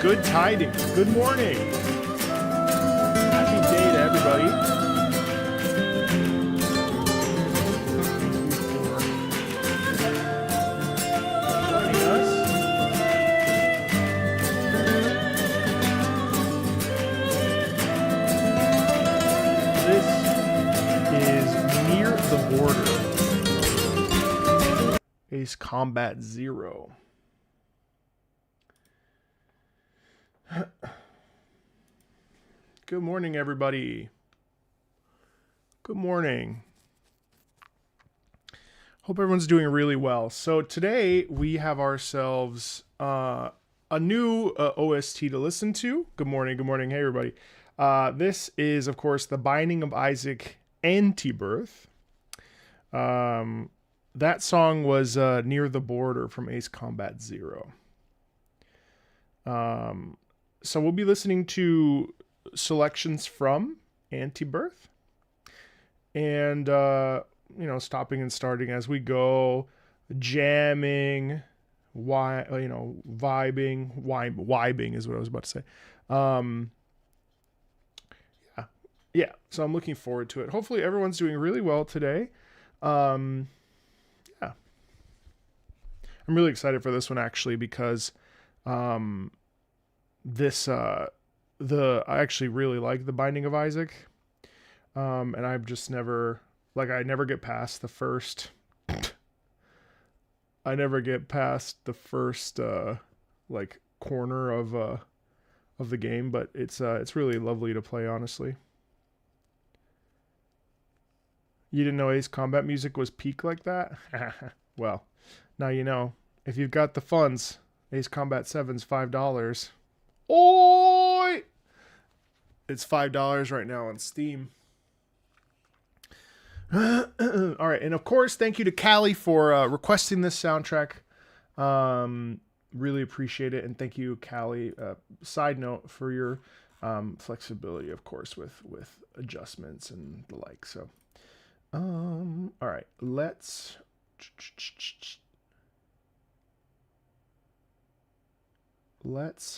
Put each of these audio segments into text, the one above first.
Good tidings. Good morning. Happy day to everybody. Joining us. This is Near the Border. Ace Combat 0. Good morning, everybody. Good morning. Hope everyone's doing really well. So today we have ourselves a new OST to listen to. Good morning. Good morning. Hey, everybody. This is, of course, The Binding of Isaac Antibirth. That song was Near the Border from Ace Combat 0. So we'll be listening to selections from Antibirth and stopping and starting as we go, jamming, vibing is what I was about to say. Yeah, so I'm looking forward to it. Hopefully everyone's doing really well today. Yeah, I'm really excited for this one actually because I actually really like The Binding of Isaac. And I've just never, I never get past the first, corner of the game, but it's really lovely to play, honestly. You didn't know Ace Combat music was peak like that? Well, now you know. If you've got the funds, Ace Combat 7's $5. Oi! It's $5 right now on Steam. All right, and of course, thank you to Callie for requesting this soundtrack. Really appreciate it, and thank you, Callie. Side note for your flexibility, of course, with adjustments and the like. So, all right, let's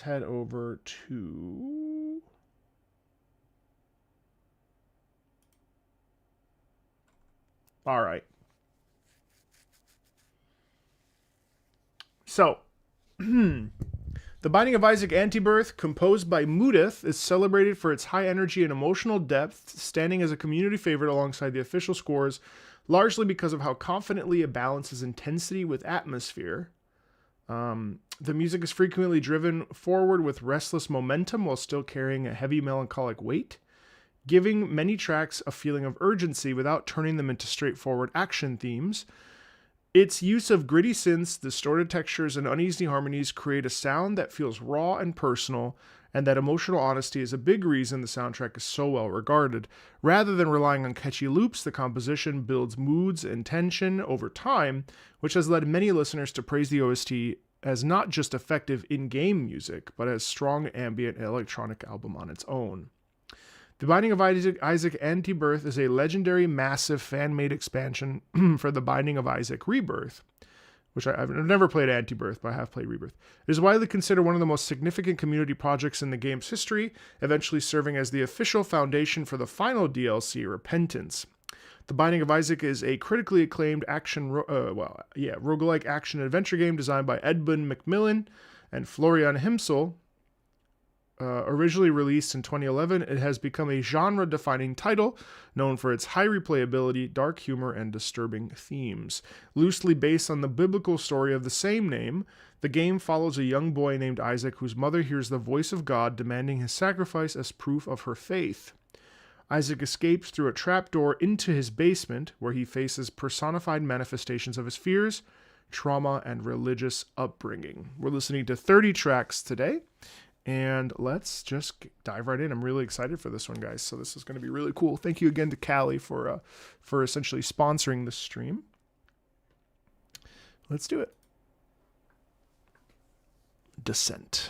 head over to all right. So, The Binding of Isaac Antibirth, composed by Mudith, is celebrated for its high energy and emotional depth, standing as a community favorite alongside the official scores, largely because of how confidently it balances intensity with atmosphere. The music is frequently driven forward with restless momentum while still carrying a heavy melancholic weight, giving many tracks a feeling of urgency without turning them into straightforward action themes. Its use of gritty synths, distorted textures, and uneasy harmonies create a sound that feels raw and personal, and that emotional honesty is a big reason the soundtrack is so well regarded. Rather than relying on catchy loops, the composition builds moods and tension over time, which has led many listeners to praise the OST as not just effective in-game music, but as strong ambient electronic album on its own. The Binding of Isaac Antibirth is a legendary, massive, fan-made expansion for The Binding of Isaac Rebirth, which I've never played Antibirth, but I have played Rebirth. It is widely considered one of the most significant community projects in the game's history, eventually serving as the official foundation for the final DLC, Repentance. The Binding of Isaac is a critically acclaimed roguelike action adventure game designed by Edmund Macmillan and Florian Himsel. Originally released in 2011, it has become a genre-defining title, known for its high replayability, dark humor, and disturbing themes. Loosely based on the biblical story of the same name, the game follows a young boy named Isaac whose mother hears the voice of God demanding his sacrifice as proof of her faith. Isaac escapes through a trapdoor into his basement, where he faces personified manifestations of his fears, trauma, and religious upbringing. We're listening to 30 tracks today. And let's just dive right in. I'm really excited for this one, guys. So this is going to be really cool. Thank you again to Callie for essentially sponsoring this stream. Let's do it. Descent.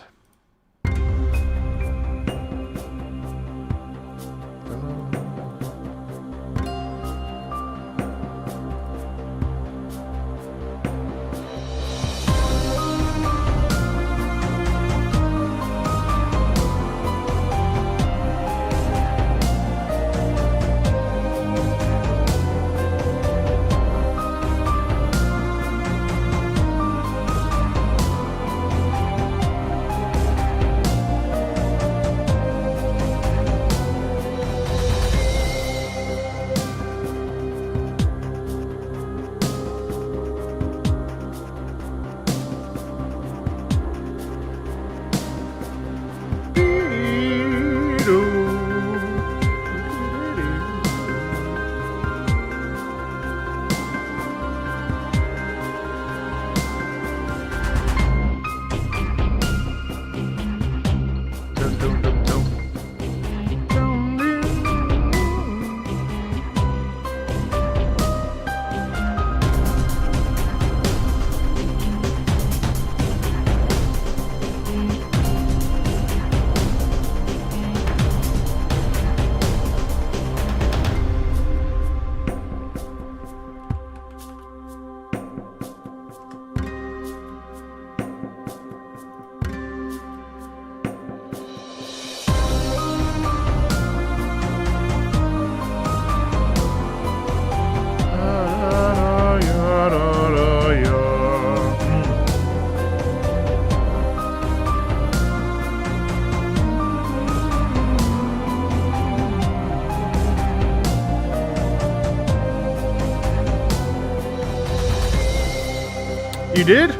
You did?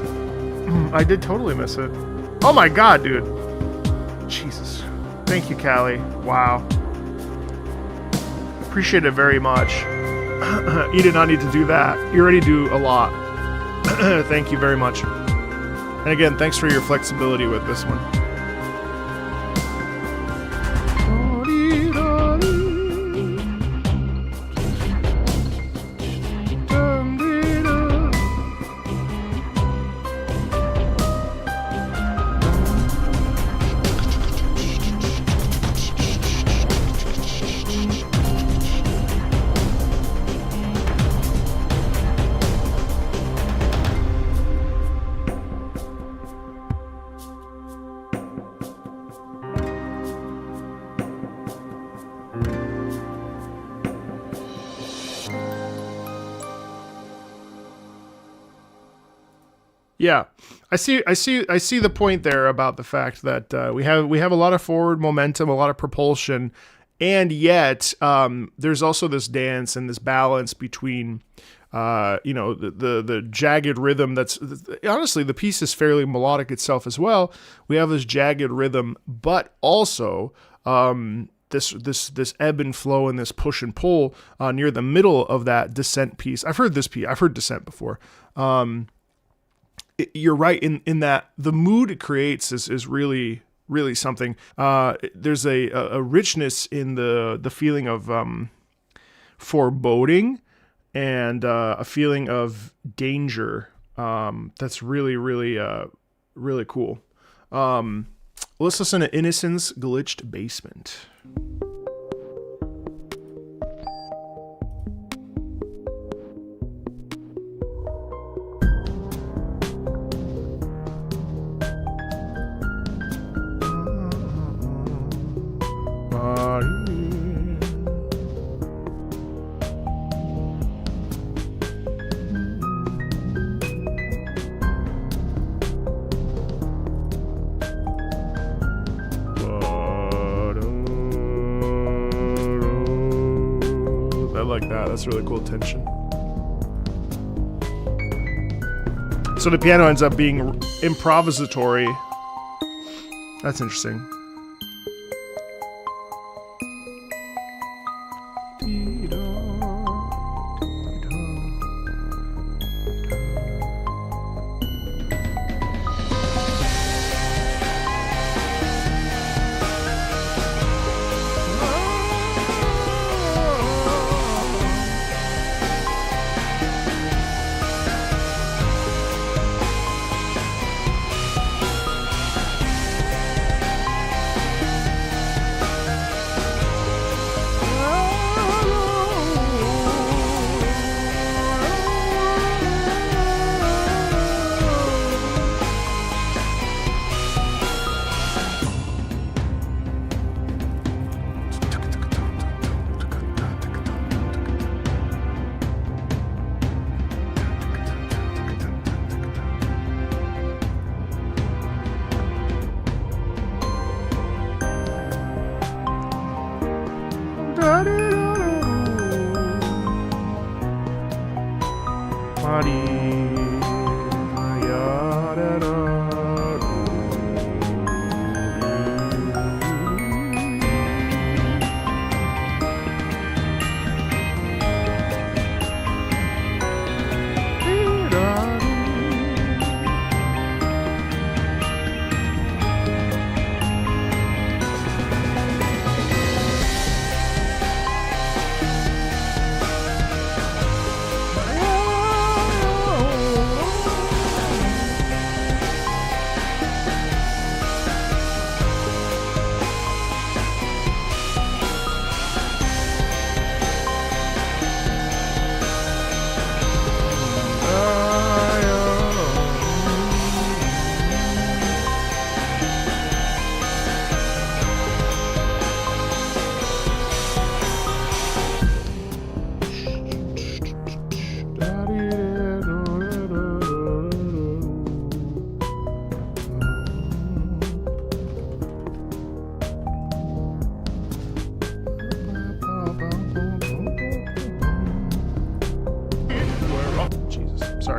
I did totally miss it. Oh my god, dude. Jesus. Thank you, Callie. Wow. Appreciate it very much. You did not need to do that. You already do a lot. Thank you very much. And again, thanks for your flexibility with this one. Yeah, I see the point there about the fact that we have a lot of forward momentum, a lot of propulsion, and yet there's also this dance and this balance between the jagged rhythm. That's honestly, the piece is fairly melodic itself as well. We have this jagged rhythm, but also this ebb and flow and this push and pull near the middle of that descent piece. I've heard descent before. You're right in that the mood it creates is really, really something. There's a richness in the feeling of foreboding and a feeling of danger that's really, really, really cool. Let's listen to Innocence Glitched Basement. That's really cool tension. So the piano ends up being improvisatory. That's interesting.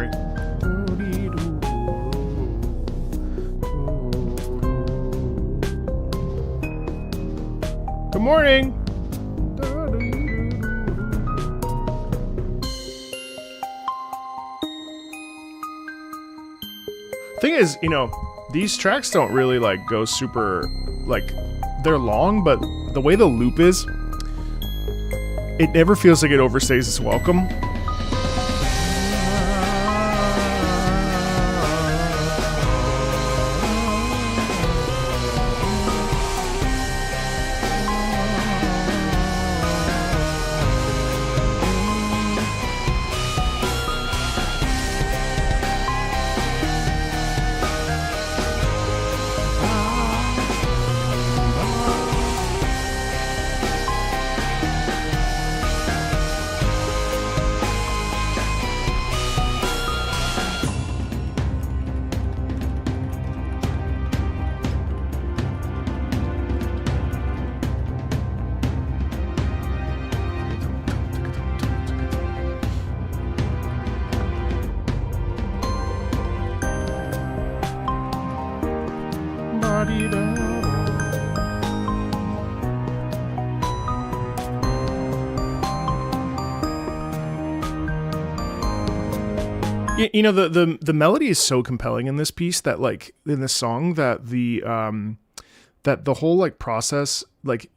Sorry. Good morning. Thing is, you know, these tracks don't really like go super, like, they're long, but the way the loop is, it never feels like it overstays its welcome. You know, the melody is so compelling in this piece that, like, in this song, that the whole like process, like,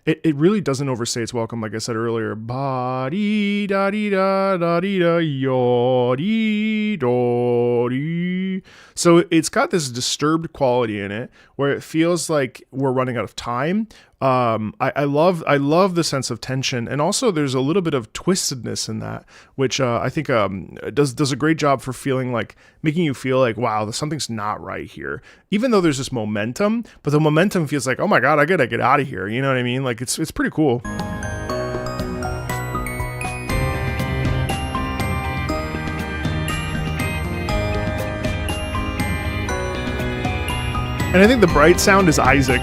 it really doesn't overstay its welcome. Like I said earlier, ba dee da dee da da dee da yo dee do dee. So it's got this disturbed quality in it where it feels like we're running out of time. I love the sense of tension, and also there's a little bit of twistedness in that, which I think does a great job for feeling like, making you feel like, wow, something's not right here. Even though there's this momentum, but the momentum feels like, oh my god, I gotta get out of here. You know what I mean? Like it's pretty cool. And I think the bright sound is Isaac.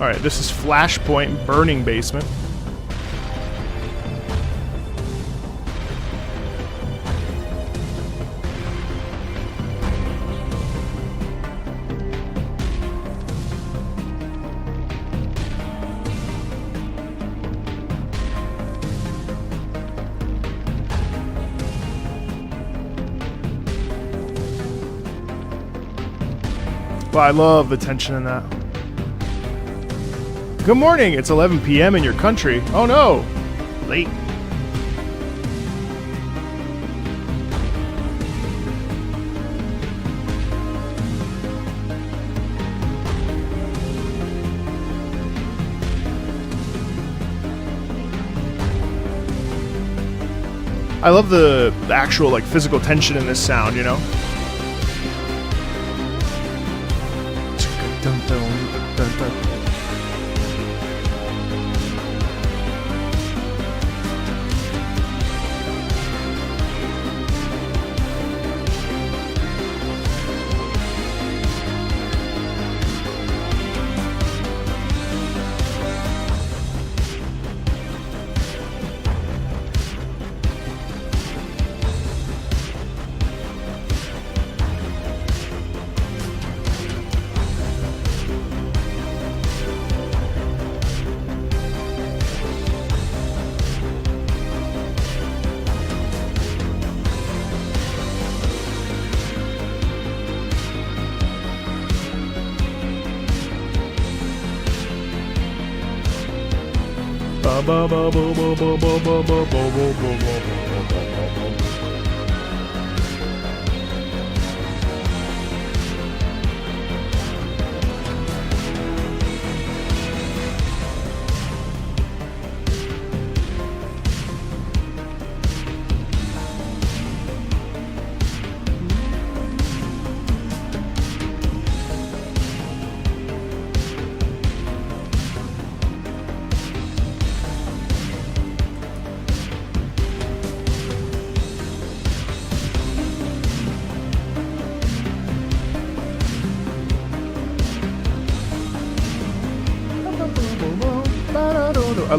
Alright, this is Flashpoint Burning Basement. Well, I love the tension in that. Good morning, it's 11 p.m. in your country. Oh no, late. I love the actual like physical tension in this sound, you know?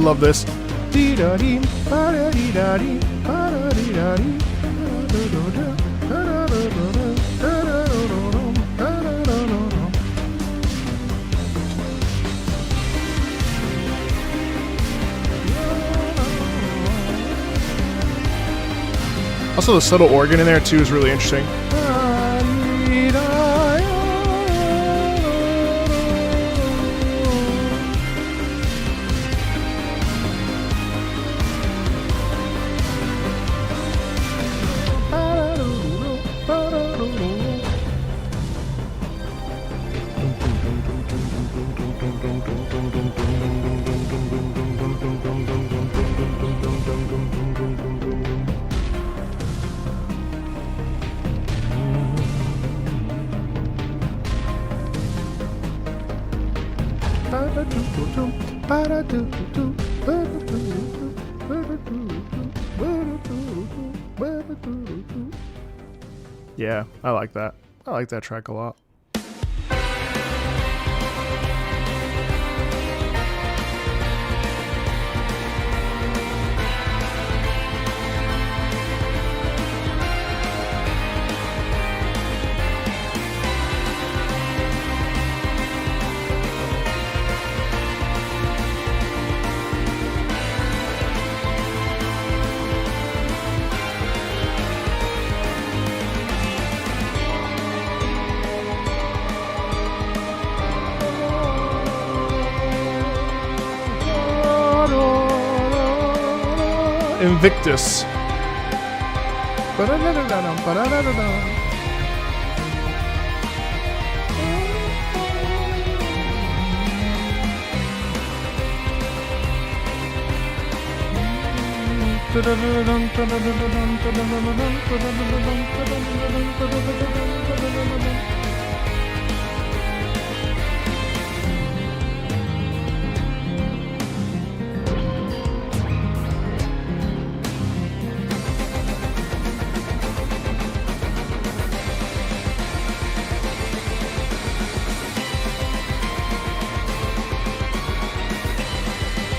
love this. Also, the subtle organ in there too is really interesting. Yeah, I like that. I like that track a lot. Invictus.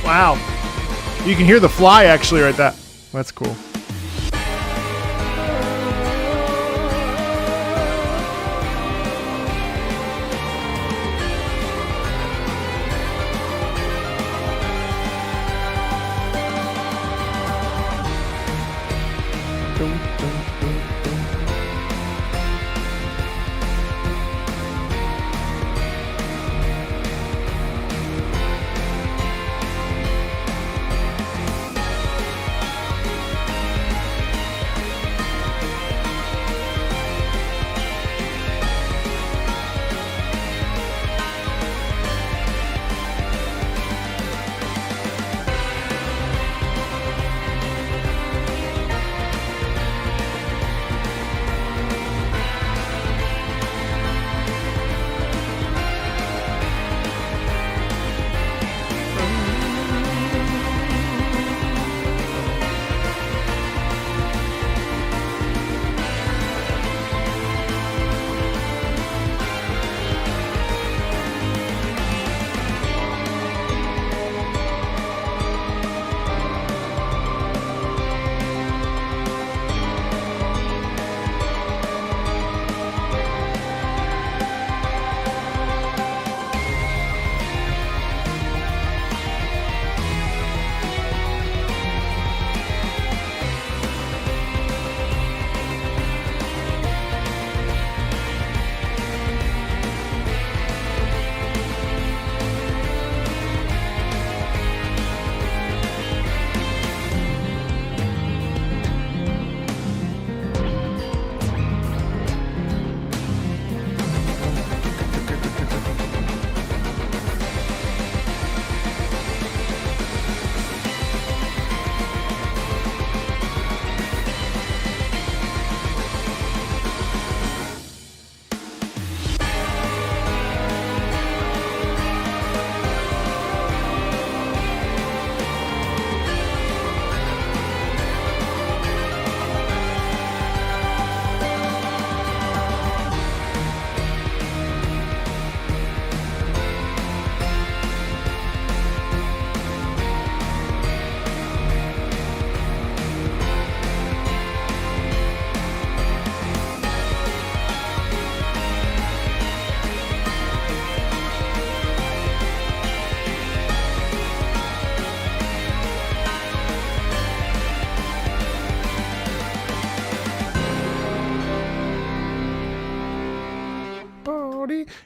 Wow. You can hear the fly actually right there. That's cool.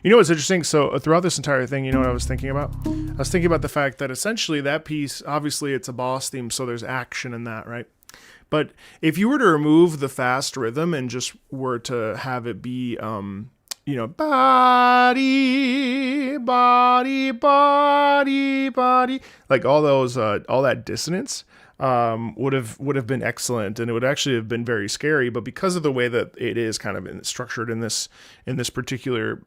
You know what's interesting? So throughout this entire thing, you know what I was thinking about? I was thinking about the fact that essentially that piece, obviously it's a boss theme, so there's action in that, right? But if you were to remove the fast rhythm and just were to have it be, you know, body, body, body, body, like all those, all that dissonance, would have been excellent, and it would actually have been very scary. But because of the way that it is kind of structured in this particular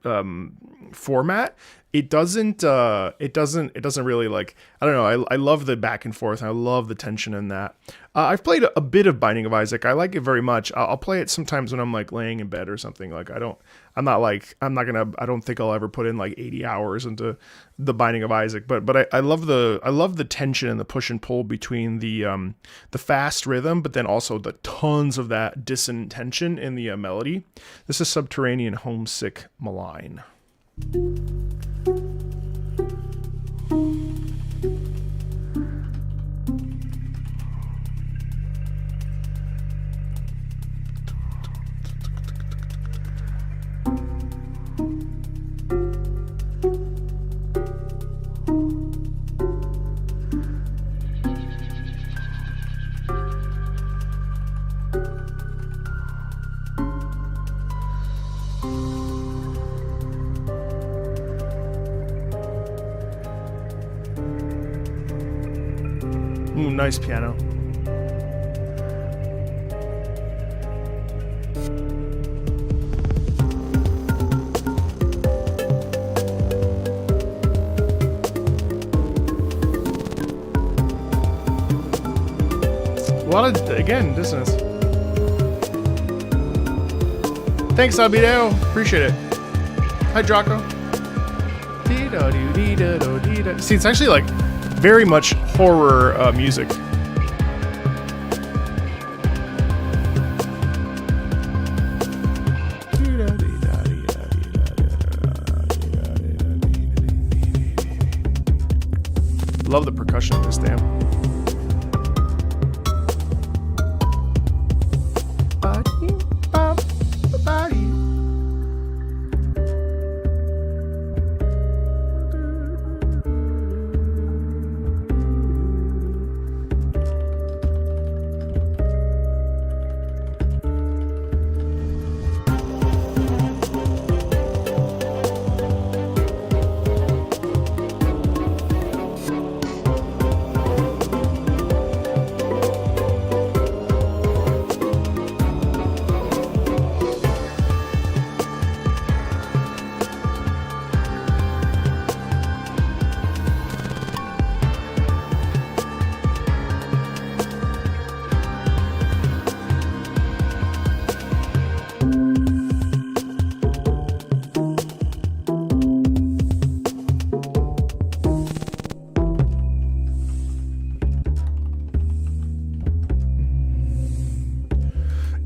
format, it doesn't really, like, I don't know. I love the back and forth. And I love the tension in that. I've played a bit of Binding of Isaac. I like it very much. I'll play it sometimes when I'm like laying in bed or something. Like I don't think I'll ever put in like 80 hours into the Binding of Isaac, but I love the tension and the push and pull between the fast rhythm, but then also the tons of that dissonant tension in the melody. This is Subterranean Homesick Malign. Ooh, nice piano. A lot of, again, dissonance. Thanks, Abideo. Appreciate it. Hi, Draco. See, it's actually like very much horror music. Love the percussion in this damn.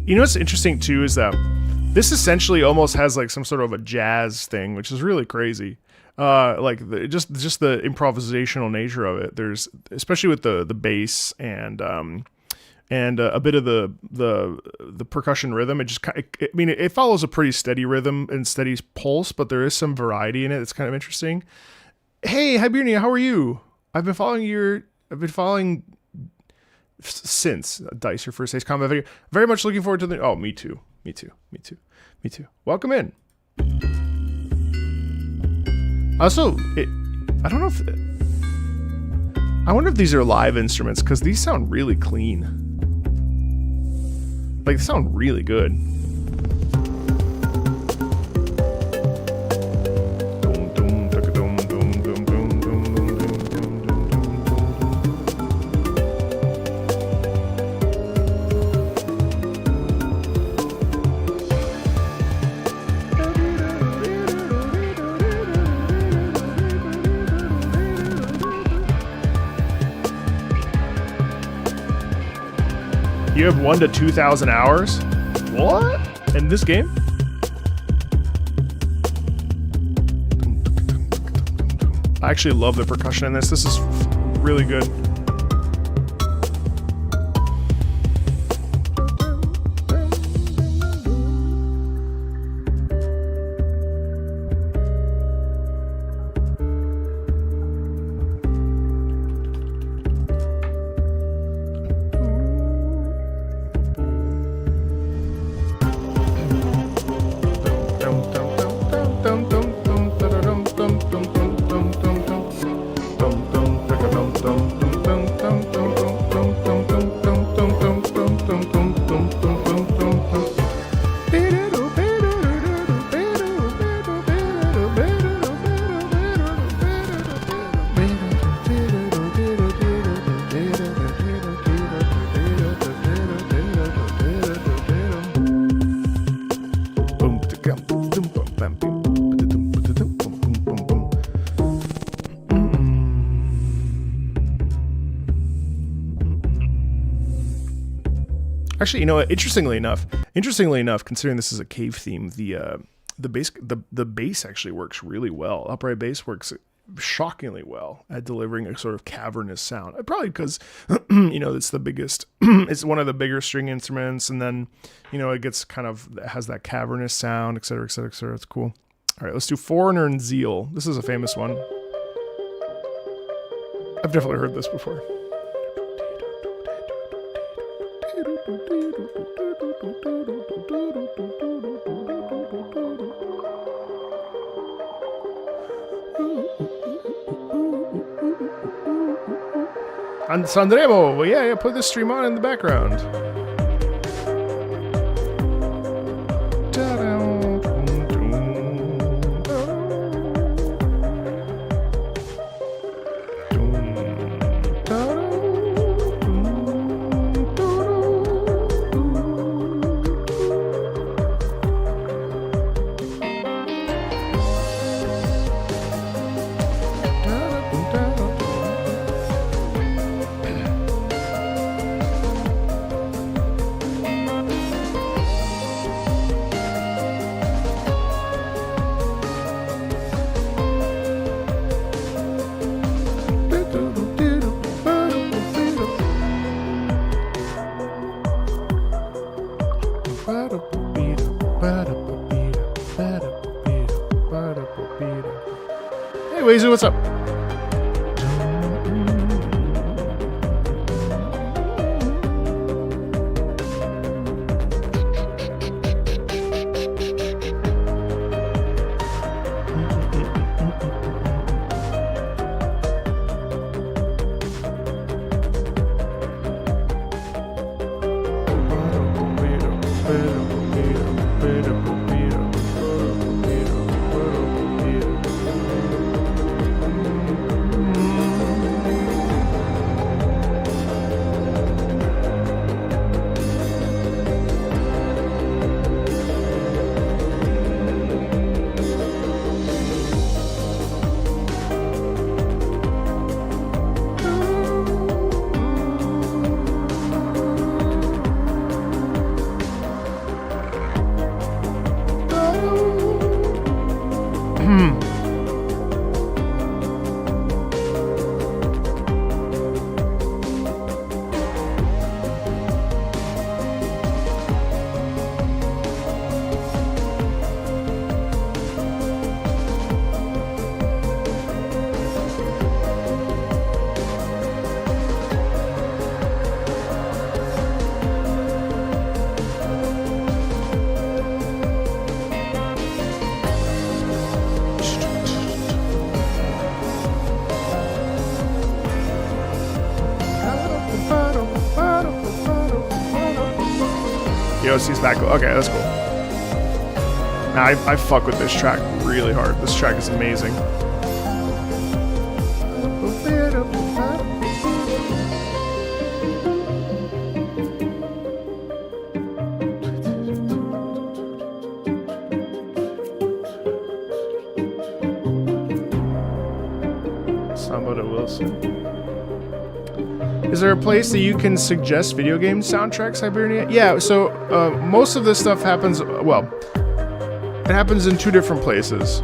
You know what's interesting too is that this essentially almost has like some sort of a jazz thing, which is really crazy. Just the improvisational nature of it. There's, especially with the bass and a bit of the percussion rhythm. It just it follows a pretty steady rhythm and steady pulse, but there is some variety in it. It's kind of interesting. Hey, Hibernia, how are you? I've been following since Dice, your first Ace Combat video. Very much looking forward to the... Oh, me too. Welcome in. Also, I don't know if... I wonder if these are live instruments, because these sound really clean. Like, they sound really good. You have 1,000 to 2,000 hours? What? In this game? I actually love the percussion in this. This is really good. Actually, you know what? Interestingly enough, considering this is a cave theme, the bass actually works really well. Upright bass works shockingly well at delivering a sort of cavernous sound. Probably because it's the biggest, it's one of the bigger string instruments, and then it gets it has that cavernous sound, etc., etc., etc. It's cool. All right, let's do Foreigner and Zeal. This is a famous one. I've definitely heard this before. And Sandremo, well, yeah, put this stream on in the background. Hey, Wazu, what's up? Yossi's back. Okay, that's cool. Now, I fuck with this track really hard. This track is amazing. Samba Wilson. Is there a place that you can suggest video game soundtracks, Hibernia? Yeah, so most of this stuff happens, well, it happens in two different places.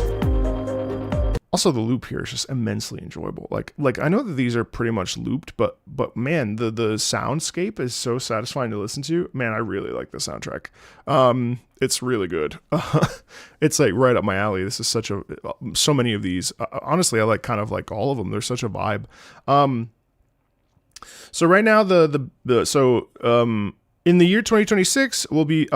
Also, the loop here is just immensely enjoyable. Like I know that these are pretty much looped, but man, the soundscape is so satisfying to listen to. Man, I really like the soundtrack. It's really good. It's like right up my alley. This is so many of these. Honestly, I like kind of like all of them. They're such a vibe. So right now, in the year 2026, I'll be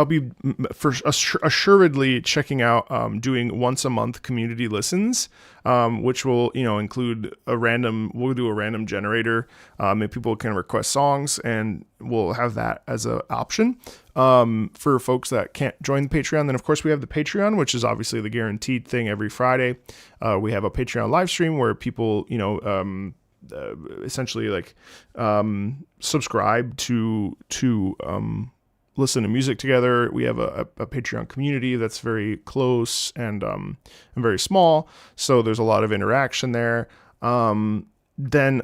for assuredly checking out doing once a month community listens, which will include we'll do a random generator, and people can request songs, and we'll have that as an option for folks that can't join the Patreon. Then of course we have the Patreon, which is obviously the guaranteed thing every Friday. We have a Patreon live stream where people essentially like subscribe to listen to music together. We have a Patreon community that's very close and very small, so there's a lot of interaction there. then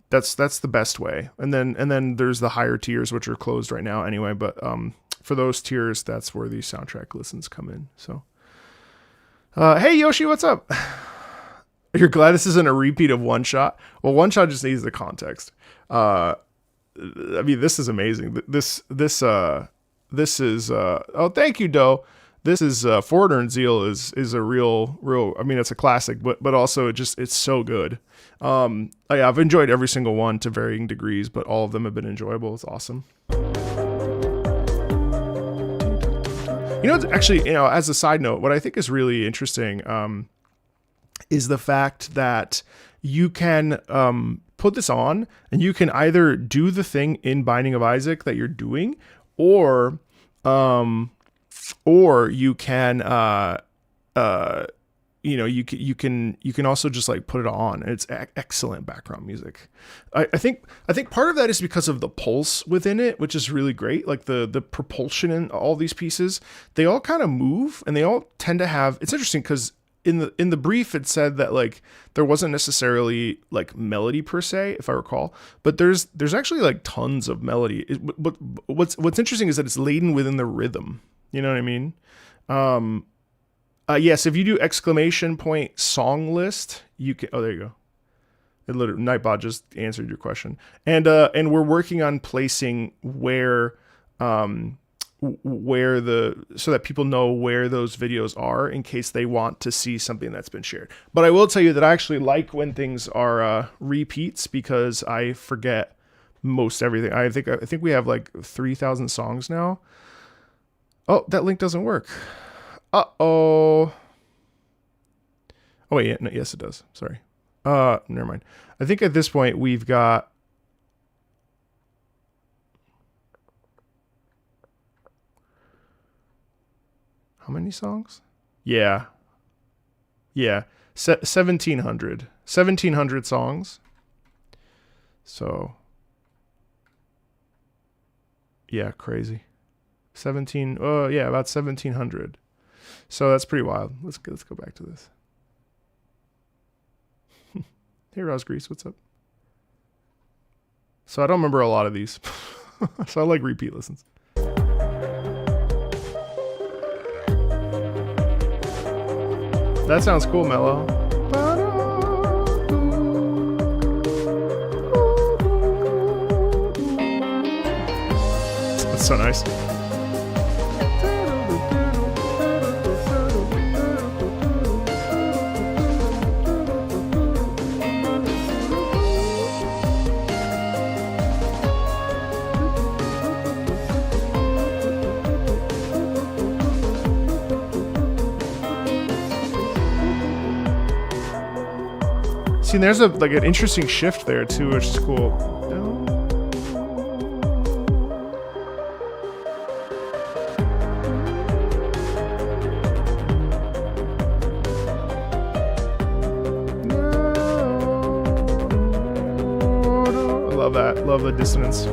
that's the best way. And then there's the higher tiers, which are closed right now anyway. But for those tiers, that's where these soundtrack listens come in. So, hey Yoshi, what's up? You're glad this isn't a repeat of One Shot? Well, One Shot just needs the context. I mean, this is amazing. This is oh, thank you, Doe. This is Foreigner and Zeal is a real. I mean, it's a classic, but also it's so good. I've enjoyed every single one to varying degrees, but all of them have been enjoyable. It's awesome. You know, actually, as a side note, what I think is really interesting is the fact that you can put this on and you can either do the thing in Binding of Isaac that you're doing, or you can you can also just like put it on, and it's excellent background music. I think part of that is because of the pulse within it, which is really great. Like the propulsion in all these pieces, they all kind of move, and they all tend to have. It's interesting because in the brief it said that like there wasn't necessarily like melody per se, if I recall, but there's actually like tons of melody. But what's interesting is that it's laden within the rhythm. You know what I mean? Yes, if you do ! song list, you can. Oh, there you go. It literally, Nightbot just answered your question, and we're working on placing where so that people know where those videos are in case they want to see something that's been shared. But I will tell you that I actually like when things are repeats, because I forget most everything. I think we have like 3,000 songs now. Oh, that link doesn't work. Uh-oh. Oh, wait. Yeah, no, yes, it does. Sorry. Never mind. I think at this point we've got... How many songs? Yeah. 1,700. 1,700 songs. So... yeah, crazy. About 1,700. So that's pretty wild. Let's go back to this. Hey, Rosgrease, what's up? So I don't remember a lot of these. So I like repeat listens. That sounds cool, Mello. That's so nice. See, there's an interesting shift there too, which is cool. I love that. Love the dissonance.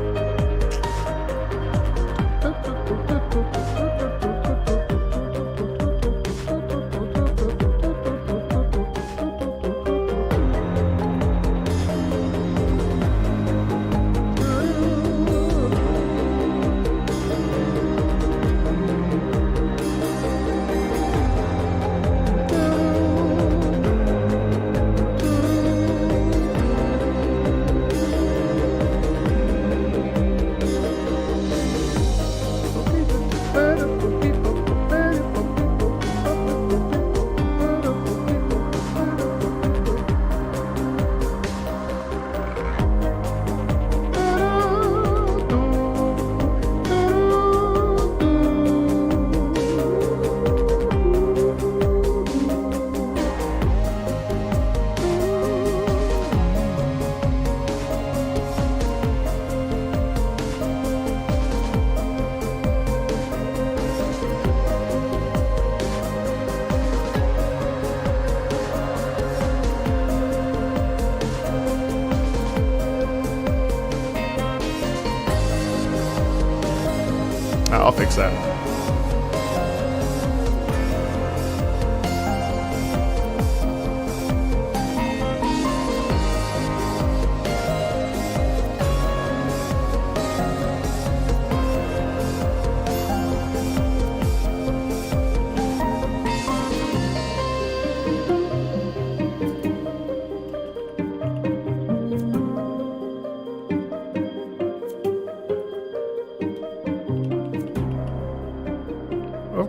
I'll fix that.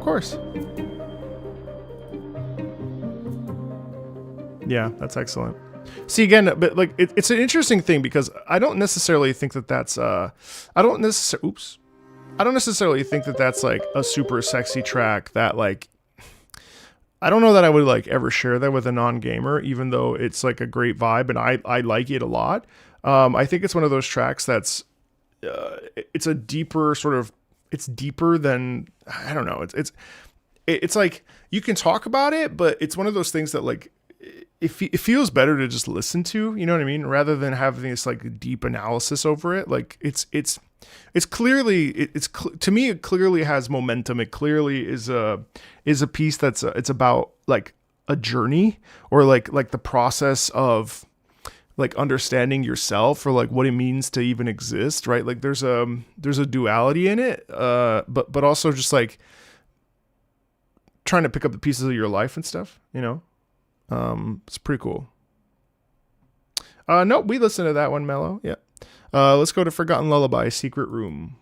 course. Yeah, that's excellent. See, again, but like it's an interesting thing because I don't necessarily think that that's I don't necessarily think that that's like a super sexy track that like I don't know that I would like ever share that with a non-gamer, even though it's like a great vibe and I like it a lot. I think it's one of those tracks that's it's a deeper sort of, it's deeper than, I don't know. It's like you can talk about it, but it's one of those things that like it feels better to just listen to, you know what I mean? Rather than having this like deep analysis over it. Like it's clearly, to me, it clearly has momentum. It clearly is a piece that's, it's about like a journey or like the process of like understanding yourself or like what it means to even exist. Right. Like there's a duality in it. But also just like trying to pick up the pieces of your life and stuff, you know? It's pretty cool. No, we listened to that one, Mellow. Yeah. Let's go to Forgotten Lullaby, Secret Room.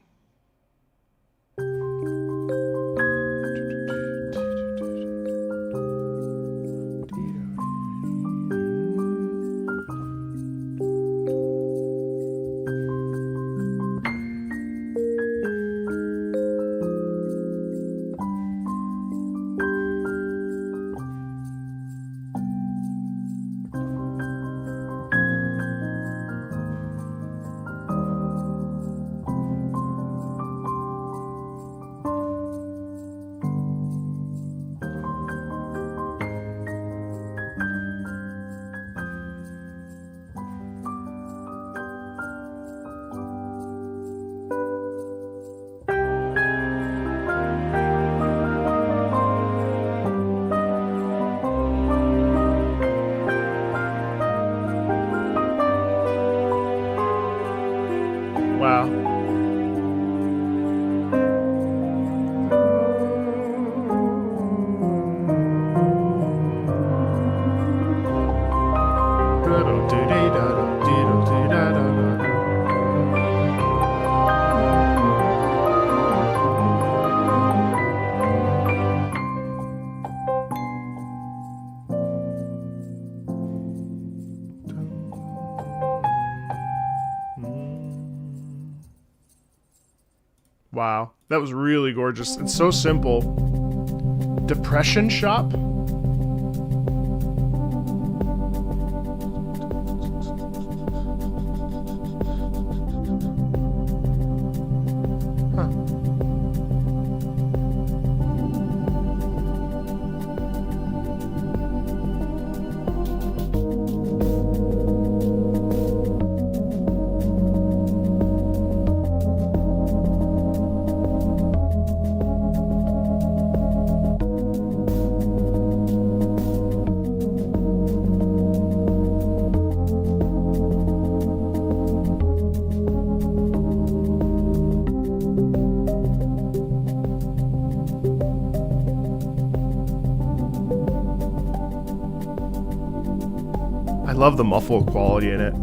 Wow. Wow, that was really gorgeous. It's so simple. Depression Shop? Huh. I love the muffled quality in it.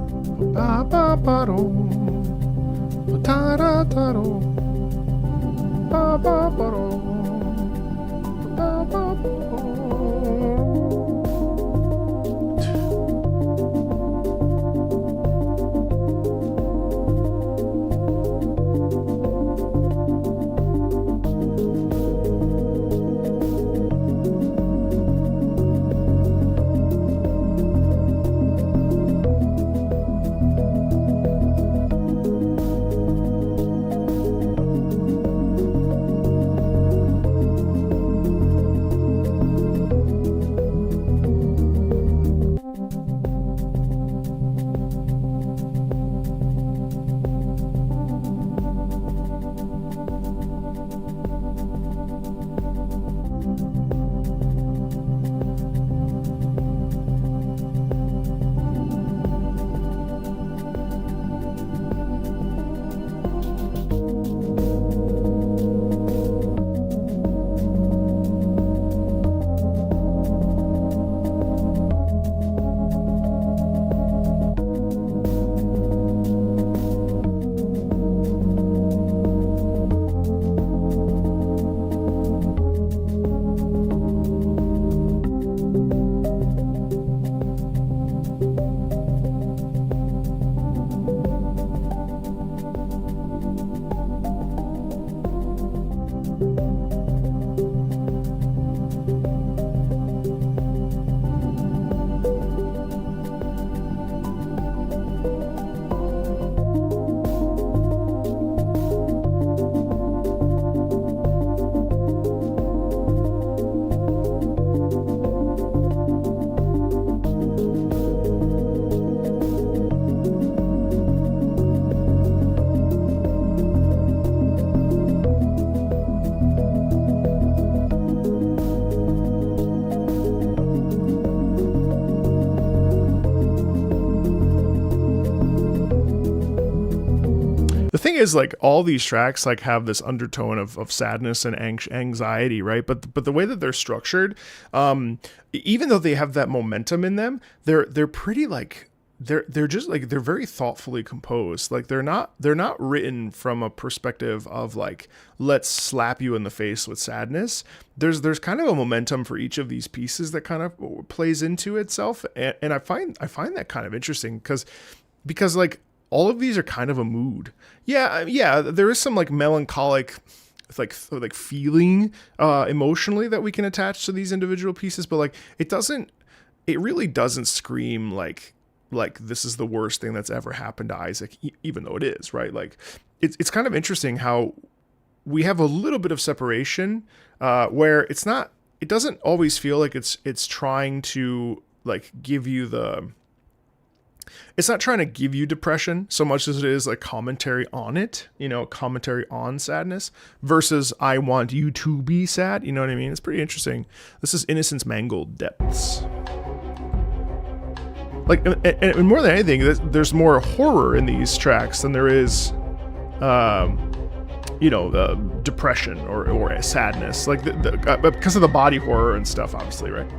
The thing is, like, all these tracks like have this undertone of sadness and anxiety, right? But the way that they're structured, even though they have that momentum in them, they're pretty like they're just like they're very thoughtfully composed. Like they're not written from a perspective of like, let's slap you in the face with sadness. There's kind of a momentum for each of these pieces that kind of plays into itself, and I find that kind of interesting because like all of these are kind of a mood. Yeah, there is some like melancholic like feeling emotionally that we can attach to these individual pieces, but like it really doesn't scream like this is the worst thing that's ever happened to Isaac, even though it is, right? Like it's kind of interesting how we have a little bit of separation where it doesn't always feel like it's trying to like give you it's not trying to give you depression so much as it is like commentary on it, commentary on sadness versus I want you to be sad. You know what I mean? It's pretty interesting. This is Innocence Mangled Depths. Like, and more than anything, there's more horror in these tracks than there is, depression or sadness. Like, because of the body horror and stuff, obviously, right?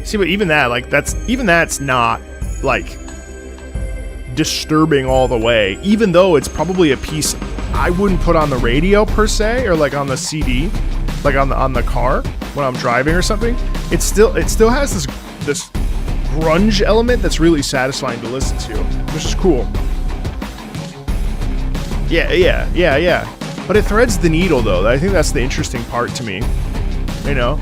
See, but even that's not like disturbing all the way, even though it's probably a piece I wouldn't put on the radio per se, or like on the CD, like on the car when I'm driving or something. It still has this grunge element that's really satisfying to listen to, which is cool. Yeah. But it threads the needle, though. I think that's the interesting part to me. You know?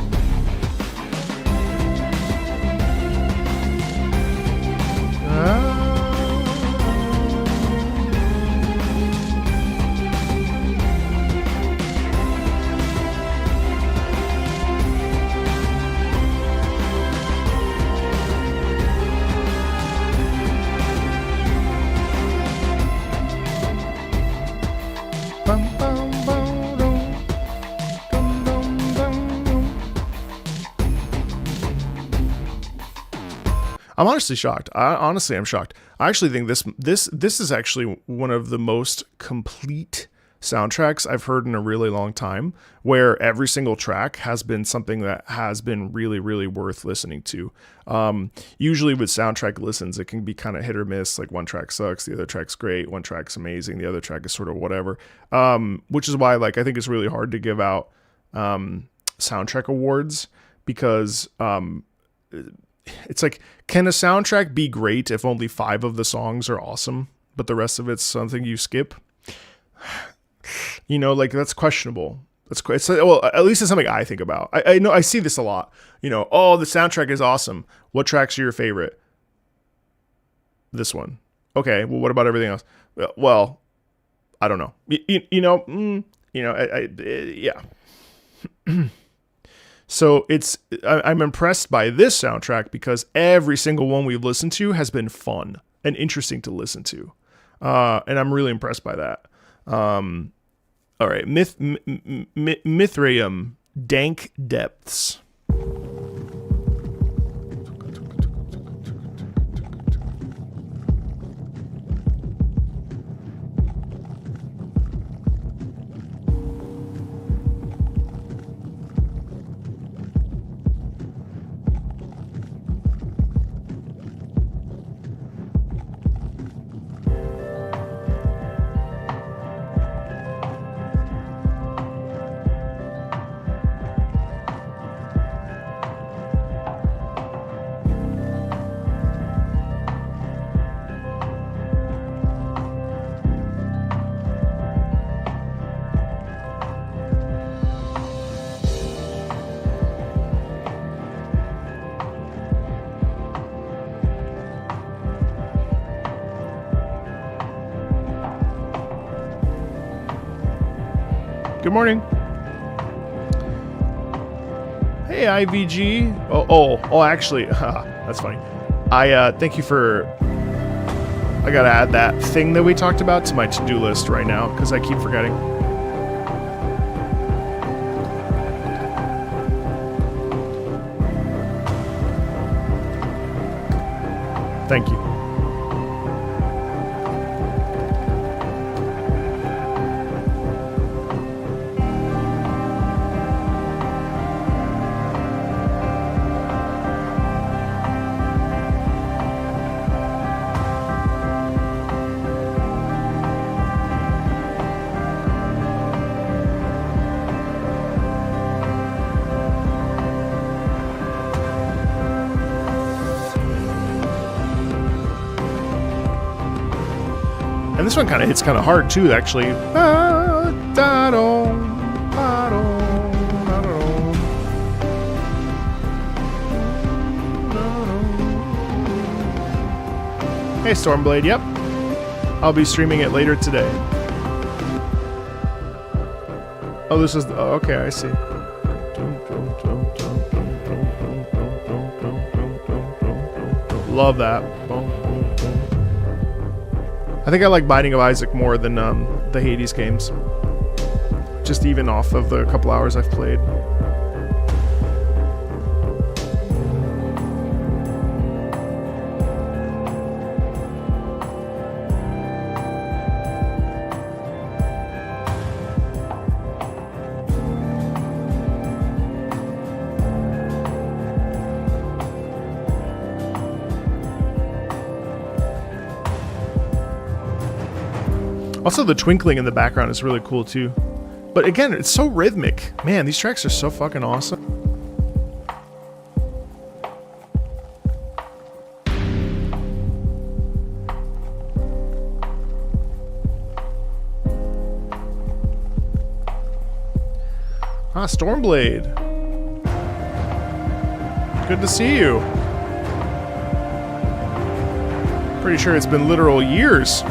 I'm honestly shocked. I'm shocked. I actually think this is actually one of the most complete soundtracks I've heard in a really long time, where every single track has been something that has been really, really worth listening to. Usually with soundtrack listens, it can be kind of hit or miss. Like one track sucks, the other track's great, one track's amazing, the other track is sort of whatever. Which is why, like, I think it's really hard to give out soundtrack awards, because it's like, can a soundtrack be great if only 5 of the songs are awesome, but the rest of it's something you skip? You know, like, that's questionable. Well, at least it's something I think about. I know I see this a lot. You know, oh, the soundtrack is awesome. What tracks are your favorite? This one. Okay, well, what about everything else? Well, I don't know. Yeah. So I'm impressed by this soundtrack because every single one we've listened to has been fun and interesting to listen to. And I'm really impressed by that. All right. Mithraeum, Dank Depths. Good morning. Hey, IVG. Oh, actually, that's funny. Thank you for, I gotta add that thing that we talked about to my to-do list right now, because I keep forgetting. Thank you. And this one kind of hits kind of hard too, actually. Hey, Stormblade. Yep, I'll be streaming it later today. Oh, this is okay. I see. Love that. I think I like Binding of Isaac more than the Hades games. Just even off of the couple hours I've played. Also, the twinkling in the background is really cool too. But again, it's so rhythmic. Man, these tracks are so fucking awesome. Ah, Stormblade. Good to see you. Pretty sure it's been literal years.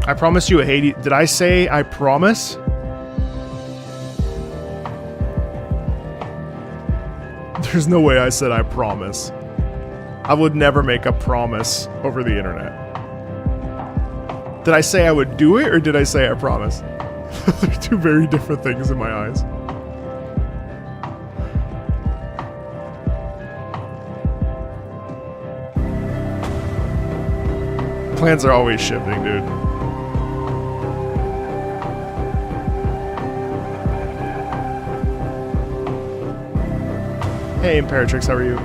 I promised you a Hades. Did I say I promise? There's no way I said I promise. I would never make a promise over the internet. Did I say I would do it, or did I say I promise? They're two very different things in my eyes. Plans are always shifting, dude. Hey, Imperatrix, how are you?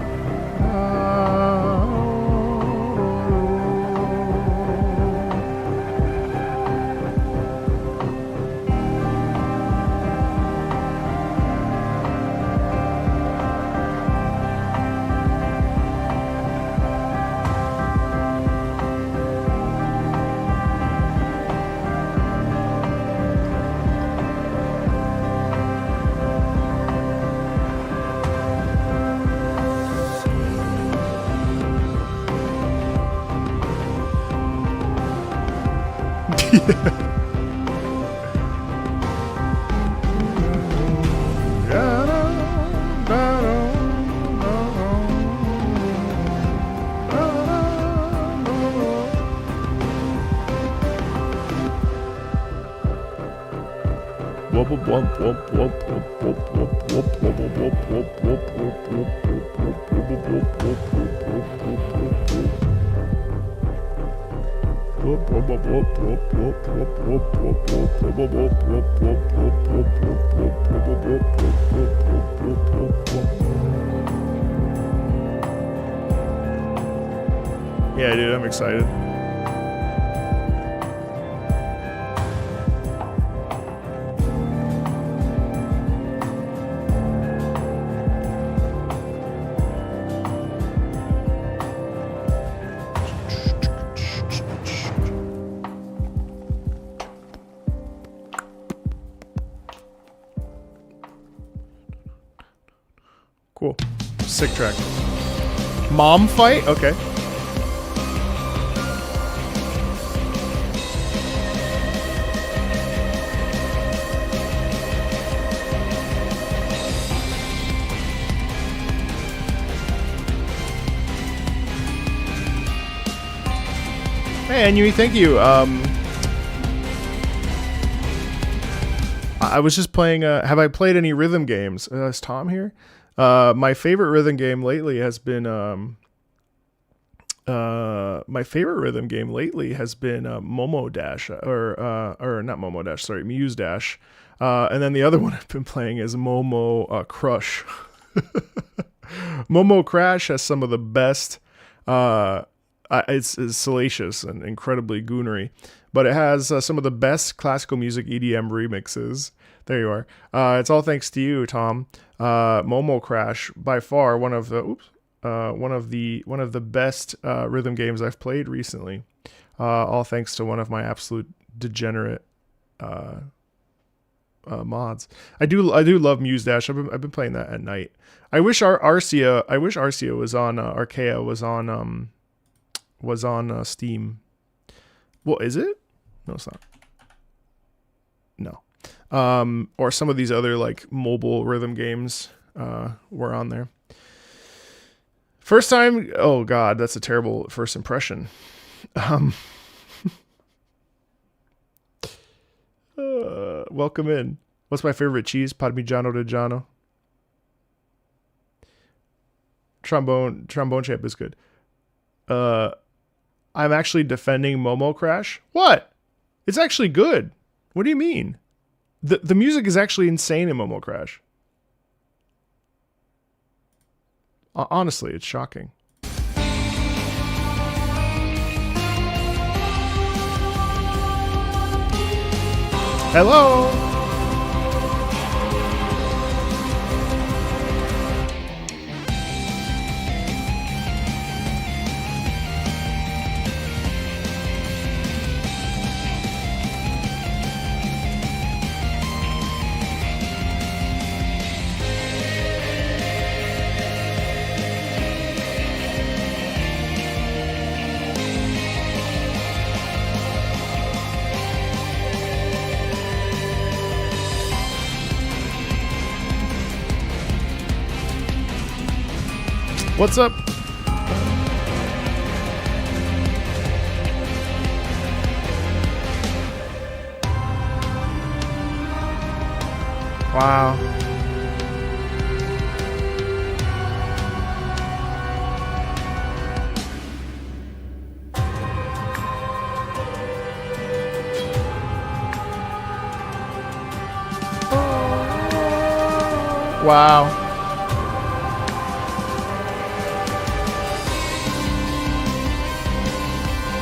Yeah, dude, I'm excited. Cool. Sick track. Mom fight? Okay. Hey, Anui, thank you. I was just playing, have I played any rhythm games? Is Tom here? My favorite rhythm game lately has been, Momo Dash, or not Momo Dash, sorry, Muse Dash. And then the other one I've been playing is Momo Crush. Momo Crash has some of the best, it's salacious and incredibly goonery, but it has some of the best classical music EDM remixes. There you are. It's all thanks to you, Tom. Momo Crash, by far one of the best rhythm games I've played recently. All thanks to one of my absolute degenerate mods. I do love Muse Dash. I've been playing that at night. I wish Arcia was on Archaea was on Steam. Well, is it? No, it's not. No. Or some of these other like mobile rhythm games were on there. First time, oh god, that's a terrible first impression. Welcome in. What's my favorite cheese? Parmigiano Reggiano. Trombone champ is good. I'm actually defending Momo Crash. What? It's actually good. What do you mean? The music is actually insane in Momo Crash. Honestly, it's shocking. Hello. What's up? Wow. Wow.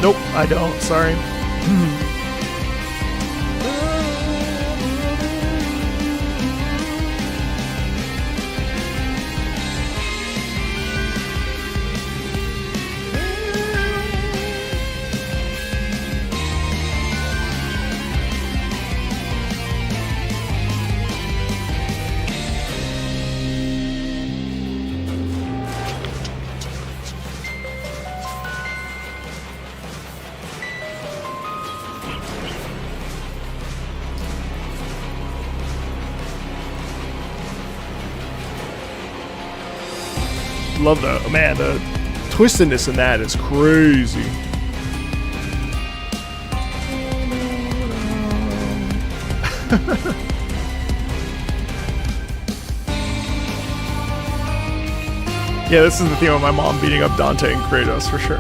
Nope, I don't. Sorry. Love the, man, the twistedness in that is crazy. Yeah, this is the theme of my mom beating up Dante and Kratos for sure.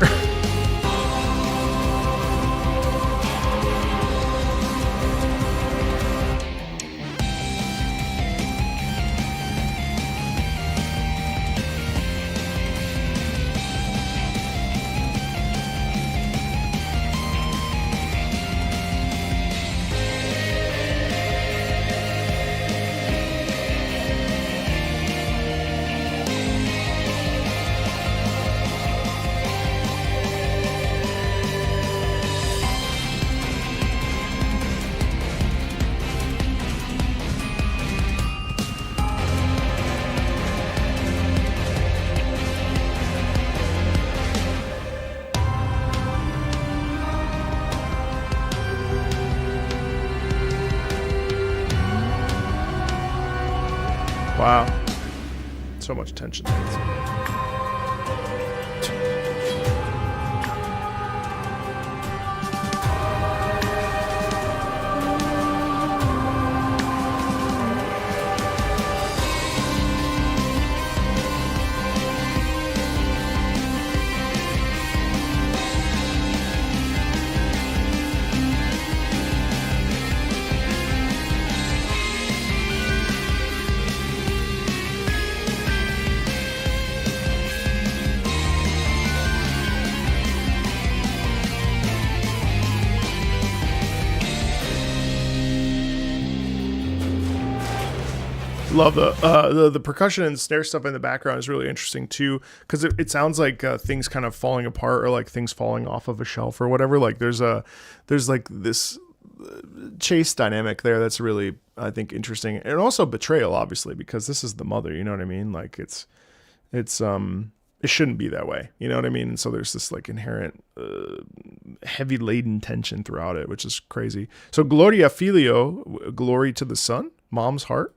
Wow. So much tension. Love the percussion and snare stuff in the background is really interesting too, because it sounds like things kind of falling apart or like things falling off of a shelf or whatever. Like there's like this chase dynamic there that's really, I think, interesting, and also betrayal, obviously, because this is the mother. You know what I mean? Like it shouldn't be that way. You know what I mean? And so there's this like inherent heavy laden tension throughout it, which is crazy. So Gloria Filio, glory to the son, mom's heart.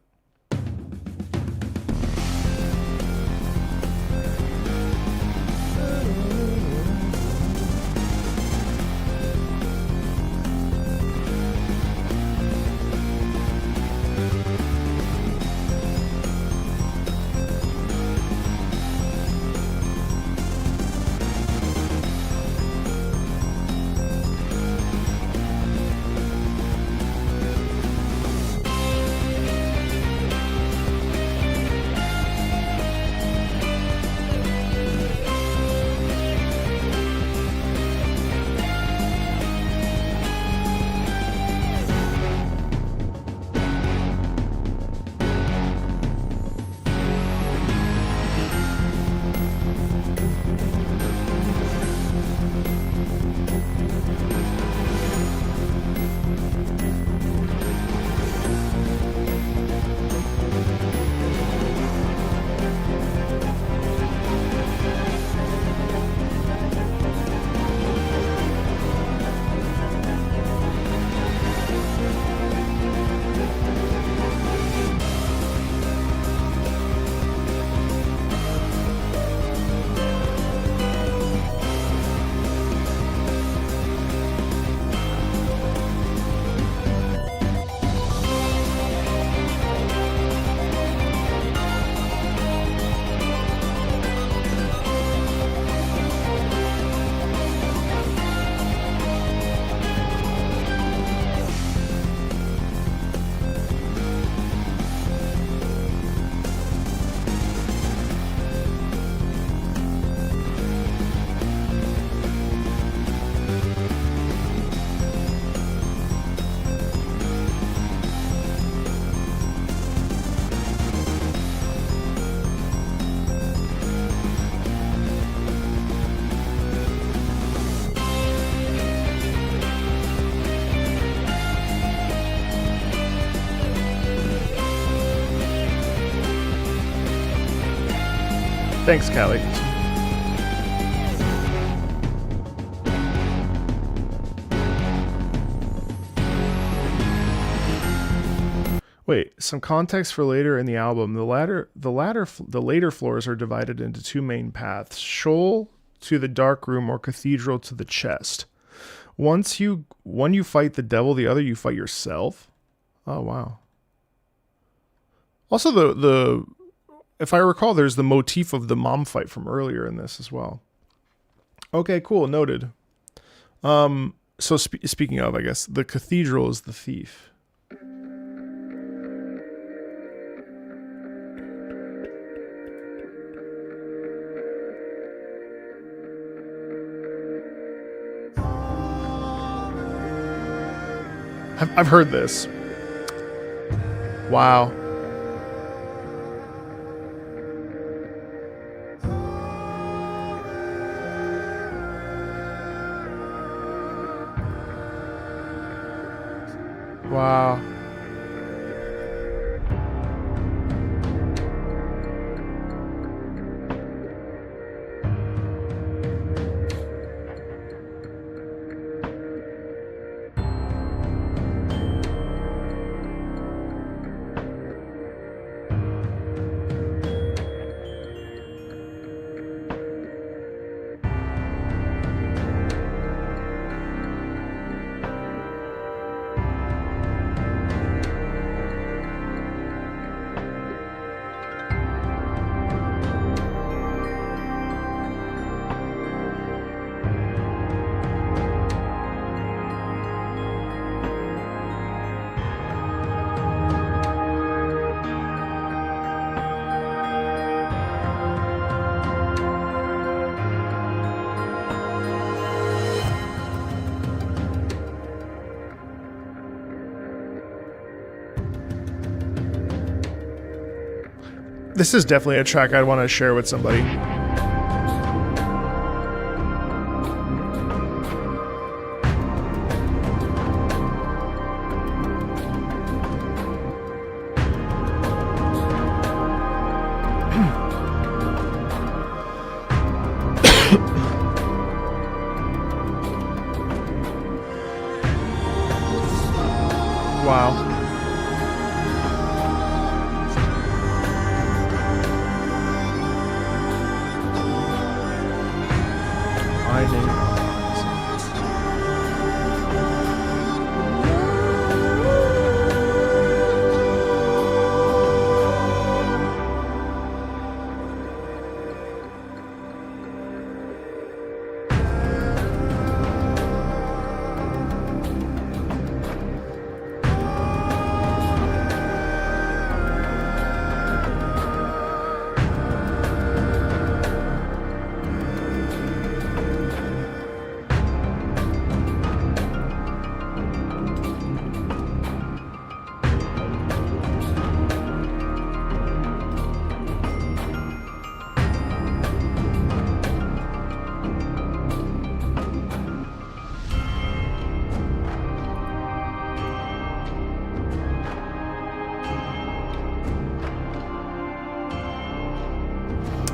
Thanks, Callie. Wait, some context for later in the album. The later floors are divided into two main paths: Sheol to the dark room or cathedral to the chest. One you fight the devil, the other you fight yourself. Oh wow. Also, the if I recall, there's the motif of the mom fight from earlier in this as well. Okay, cool, noted. So speaking of, I guess the cathedral is the thief. I've heard this. Wow. Wow. This is definitely a track I'd want to share with somebody. Wow.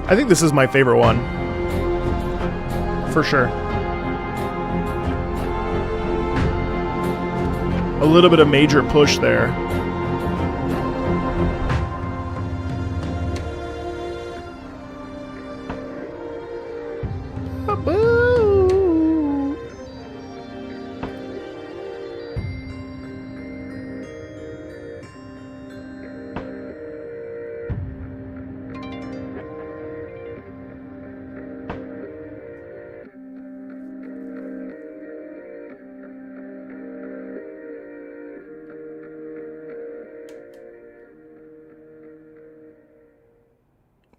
I think this is my favorite one. For sure. A little bit of major push there.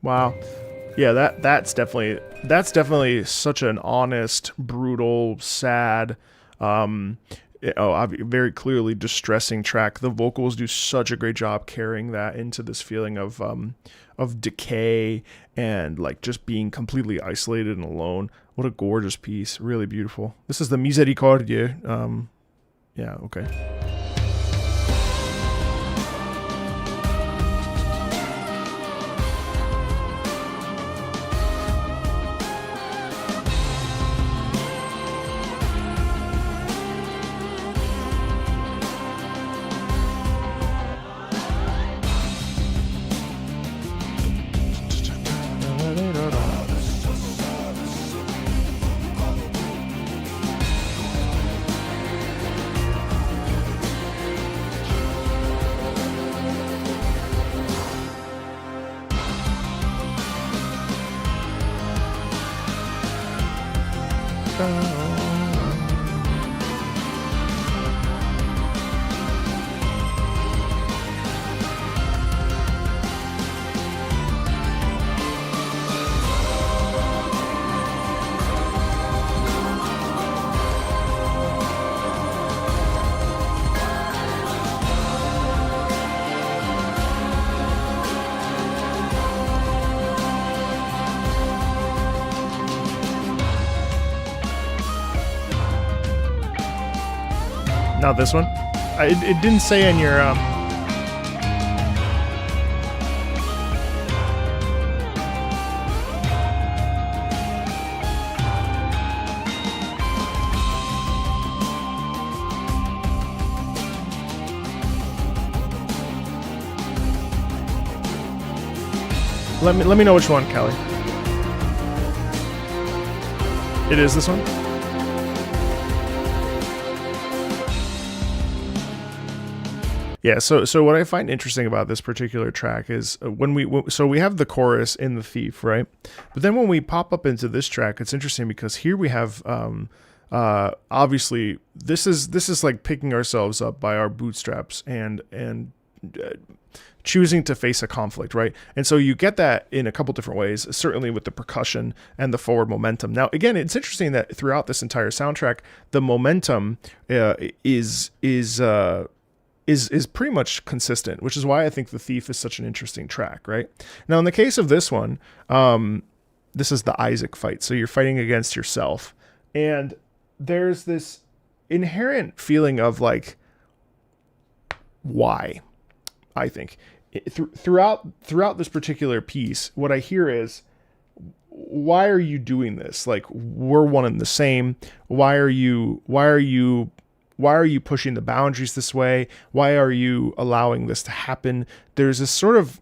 Wow. Yeah, that's definitely such an honest, brutal, sad, very clearly distressing track. The vocals do such a great job carrying that into this feeling of decay and like just being completely isolated and alone. What a gorgeous piece. Really beautiful. This is the Misericordia. Yeah, okay. Not this one. It didn't say in your Let me know which one, Kelly. It is this one? Yeah, so what I find interesting about this particular track is when we have the chorus in The Thief, right? But then when we pop up into this track, it's interesting because here we have obviously this is like picking ourselves up by our bootstraps and choosing to face a conflict, right? And so you get that in a couple different ways, certainly with the percussion and the forward momentum. Now, again, it's interesting that throughout this entire soundtrack, the momentum is pretty much consistent, which is why I think The Thief is such an interesting track, right? Now, in the case of this one, this is the Isaac fight. So you're fighting against yourself. And there's this inherent feeling of like, why? I think throughout this particular piece, what I hear is, why are you doing this? Like, we're one and the same. Why are you pushing the boundaries this way? Why are you allowing this to happen? There's this sort of,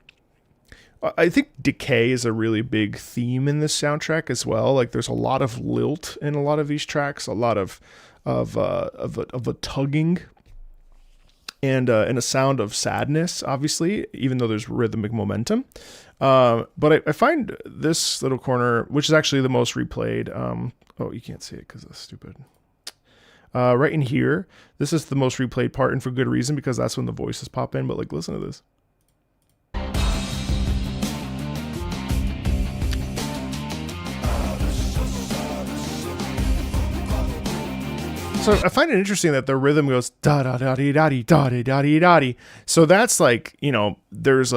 I think decay is a really big theme in this soundtrack as well. Like, there's a lot of lilt in a lot of these tracks, a lot of a tugging and a sound of sadness, obviously, even though there's rhythmic momentum. But I find this little corner, which is actually the most replayed. Oh, you can't see it because it's stupid. Right in here, this is the most replayed part, and for good reason, because that's when the voices pop in. But like, listen to this. So I find it interesting that the rhythm goes da da da da da da da da da da. So that's like, you know, there's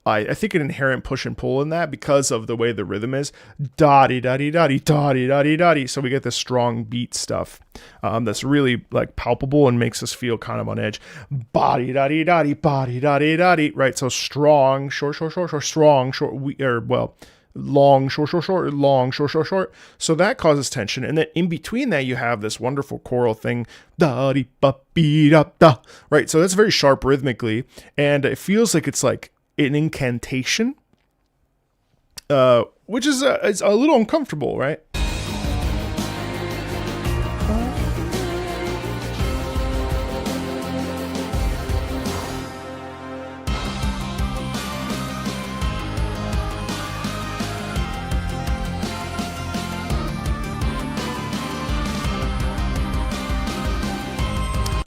I think an inherent push and pull in that because of the way the rhythm is da da da da da da da da. So we get this strong beat stuff that's really like palpable and makes us feel kind of on edge. Body da da da body da da da. Right. So strong, short, strong, short. Long, short, long, short. So that causes tension. And then in between that, you have this wonderful choral thing. Right. So that's very sharp rhythmically. And it feels like it's like an incantation, which is it's a little uncomfortable, right?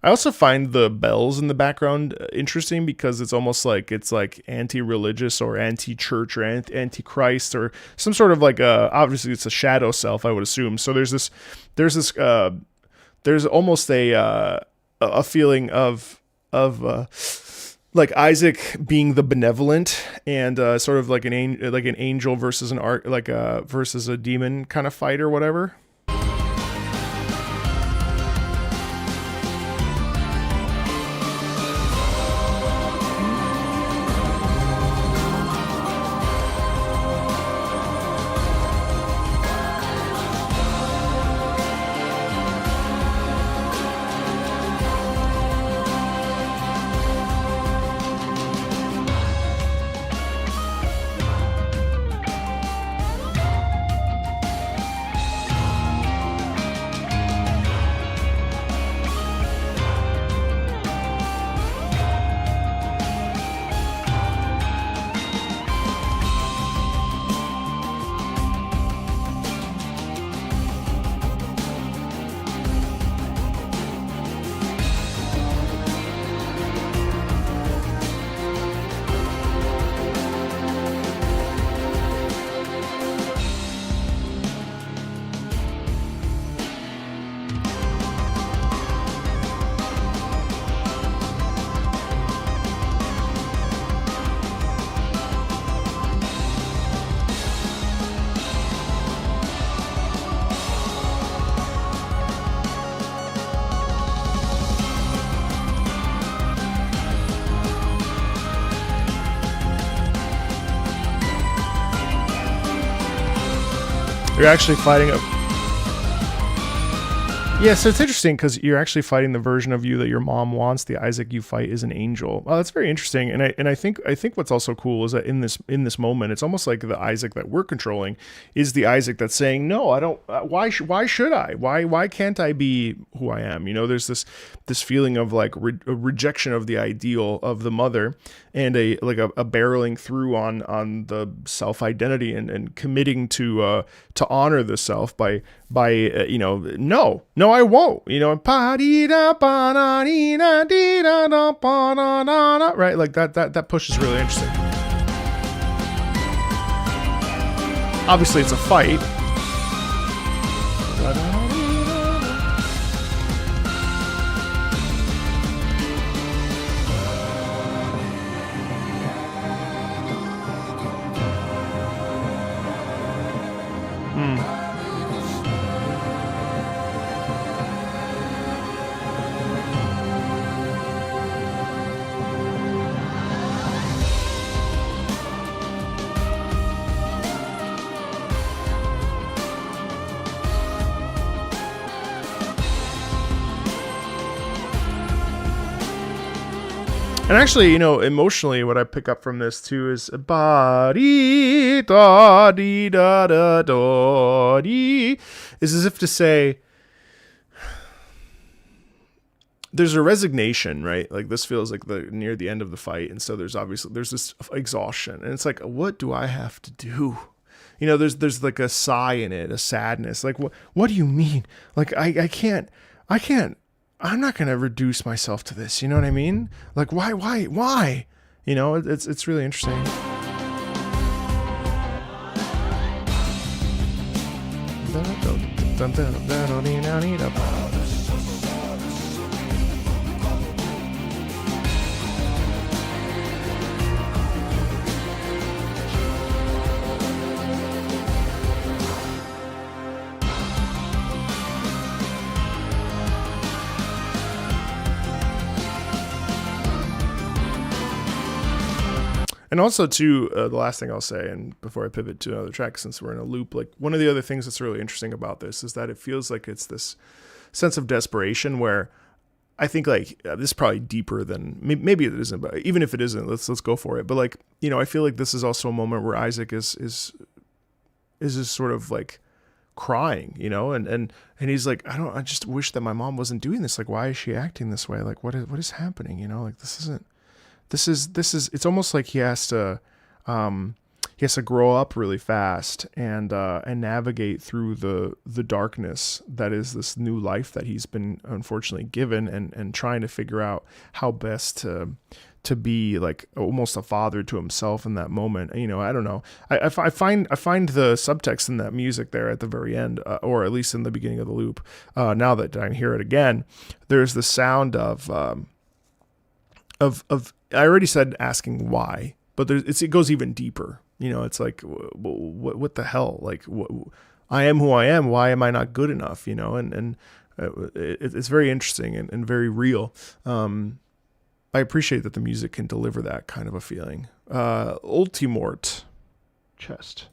I also find the bells in the background interesting because it's almost like it's like anti-religious or anti-church or anti-Christ or some sort of like obviously it's a shadow self, I would assume. So there's almost a feeling of like Isaac being the benevolent and sort of like an angel versus versus a demon kind of fight or whatever. You're actually fighting a... Yeah, so it's interesting because you're actually fighting the version of you that your mom wants. The Isaac you fight is an angel. Well, that's very interesting, and I think what's also cool is that in this moment, it's almost like the Isaac that we're controlling is the Isaac that's saying, "No, I don't. Why should I? Why can't I be who I am?" You know, there's this feeling of like a rejection of the ideal of the mother, and a barreling through on the self identity and committing to honor the self by no, I won't, right? Like that push is really interesting. Obviously it's a fight. And actually, emotionally, what I pick up from this too is ba dee da dee da da da dee, is as if to say there's a resignation, right? Like this feels like near the end of the fight, and so there's this exhaustion, and it's like, what do I have to do? There's like a sigh in it, a sadness. Like what do you mean? Like I can't. I'm not going to reduce myself to this. You know what I mean? Like, why? It's really interesting. And also, too, the last thing I'll say, and before I pivot to another track, since we're in a loop, like one of the other things that's really interesting about this is that it feels like it's this sense of desperation where I think like this is probably deeper than maybe it isn't, but even if it isn't, let's go for it. But like I feel like this is also a moment where Isaac is sort of like crying, and he's like, I just wish that my mom wasn't doing this. Like, why is she acting this way? Like, what is happening? Like this isn't. This is it's almost like he has to grow up really fast and navigate through the darkness that is this new life that he's been unfortunately given, and trying to figure out how best to be like almost a father to himself in that moment. I don't know. I find the subtext in that music there at the very end, or at least in the beginning of the loop. Now that I hear it again, there's the sound of I already said asking why, but it goes even deeper. It's like, what the hell? Like, I am who I am. Why am I not good enough? And it's very interesting and very real. I appreciate that the music can deliver that kind of a feeling. Ultimort, chest.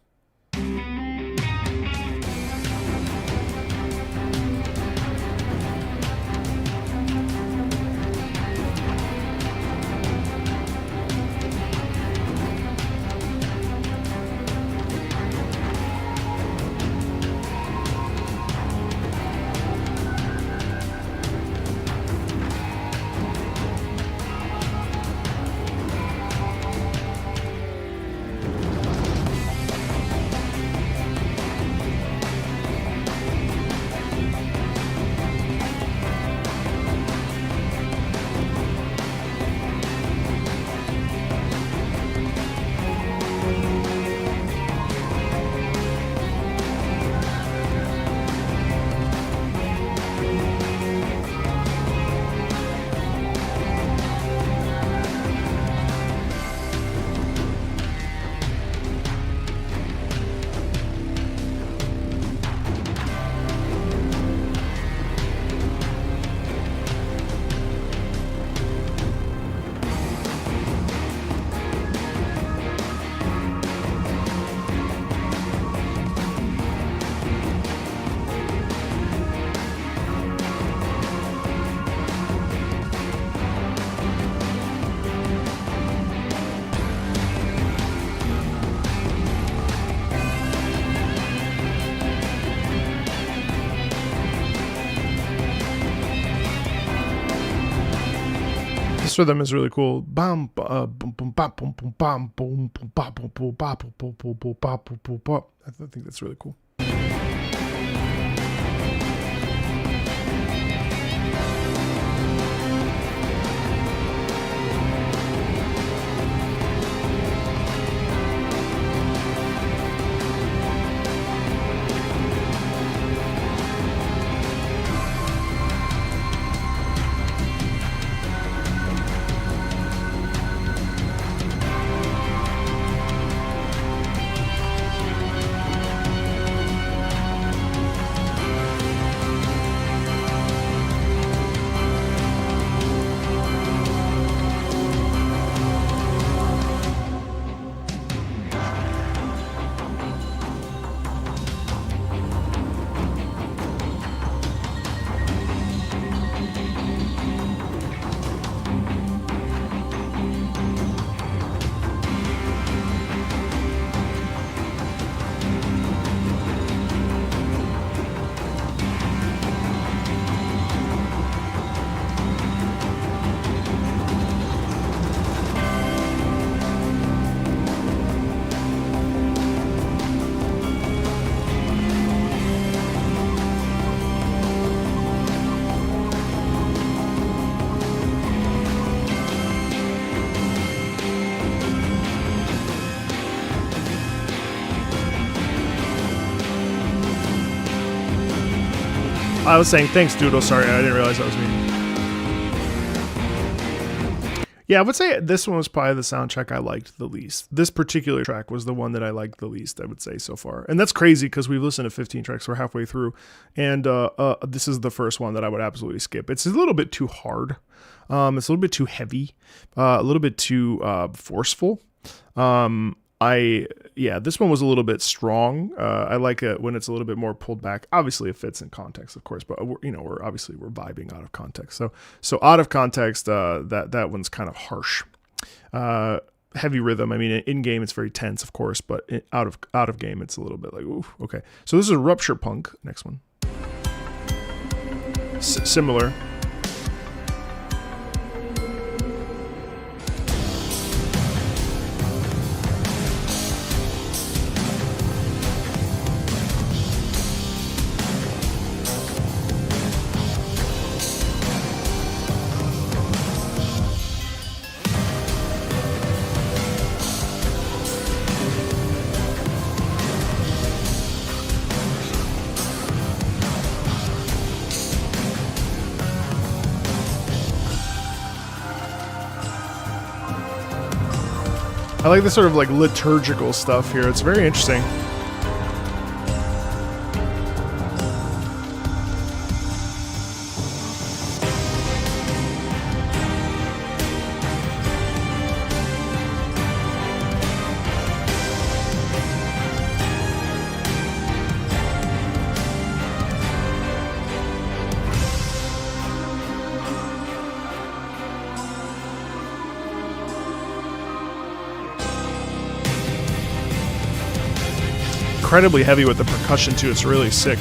This rhythm is really cool. Bam, boom, boom, bam, boom, boom, bam, boom, boom, bam, boom, boom, bam, boom, boom, boom, boom, bam, boom, boom, bam. I think that's really cool. I was saying thanks, Doodle. Sorry, I didn't realize that was me. Yeah, I would say this one was probably the soundtrack I liked the least. This particular track was the one that I liked the least, I would say, so far. And that's crazy because we've listened to 15 tracks. We're halfway through. And this is the first one that I would absolutely skip. It's a little bit too hard. It's a little bit too heavy. A little bit too forceful. This one was a little bit strong. I like it when it's a little bit more pulled back. Obviously, it fits in context, of course, but we're vibing out of context. So out of context, that one's kind of harsh. Heavy rhythm. I mean, in game it's very tense, of course, but out of game it's a little bit like, ooh, okay. So this is Rupture Punk. Next one. Similar. I like this sort of like liturgical stuff here. It's very interesting. Incredibly heavy with the percussion too. It's really sick.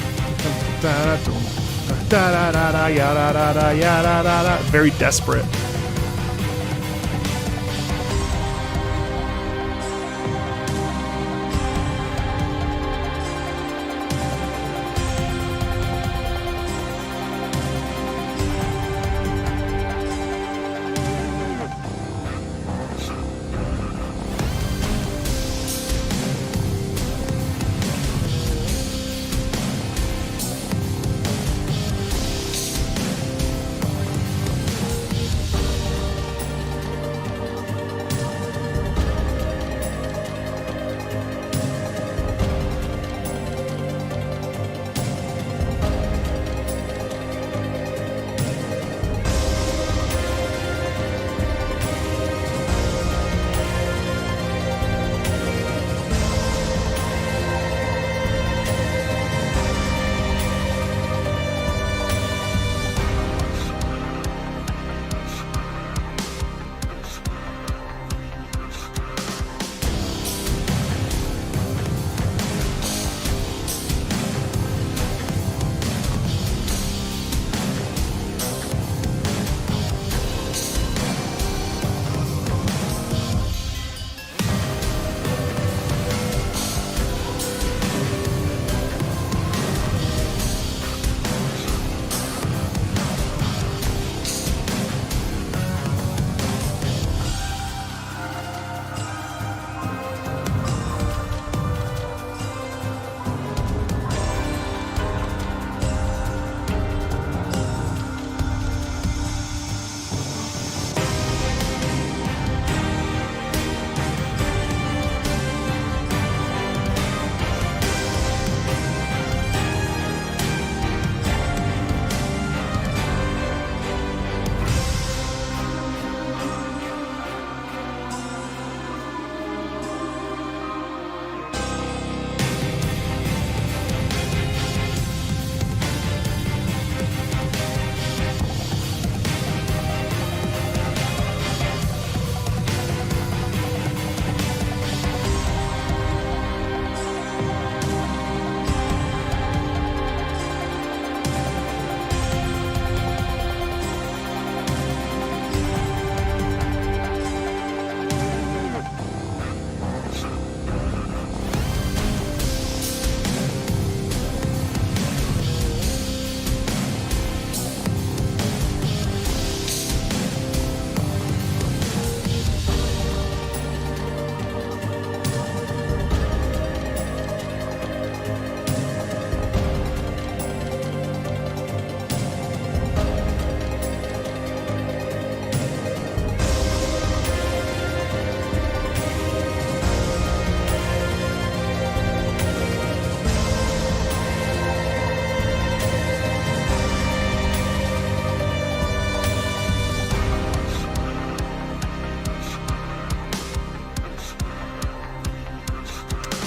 Very desperate.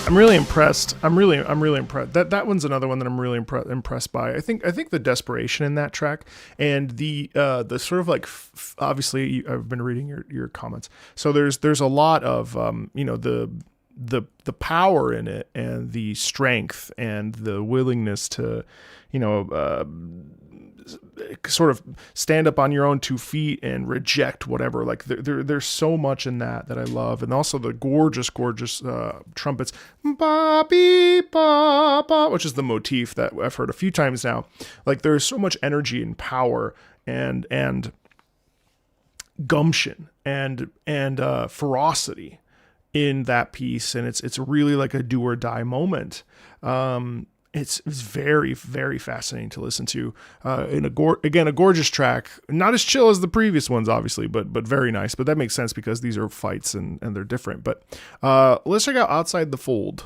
I'm really impressed. I'm really impressed. That one's another one that I'm really impressed by. I think the desperation in that track and the sort of like obviously I've been reading your comments. So there's a lot of the power in it and the strength and the willingness to sort of stand up on your own 2 feet and reject whatever. Like there's so much in that I love, and also the gorgeous trumpets, ba bee ba ba, which is the motif that I've heard a few times now. Like there's so much energy and power and gumption and ferocity in that piece, and it's really like a do or die moment. It's very, very fascinating to listen to. A gorgeous track, not as chill as the previous ones, obviously, but very nice. But that makes sense because these are fights and they're different. But let's check out Outside the Fold.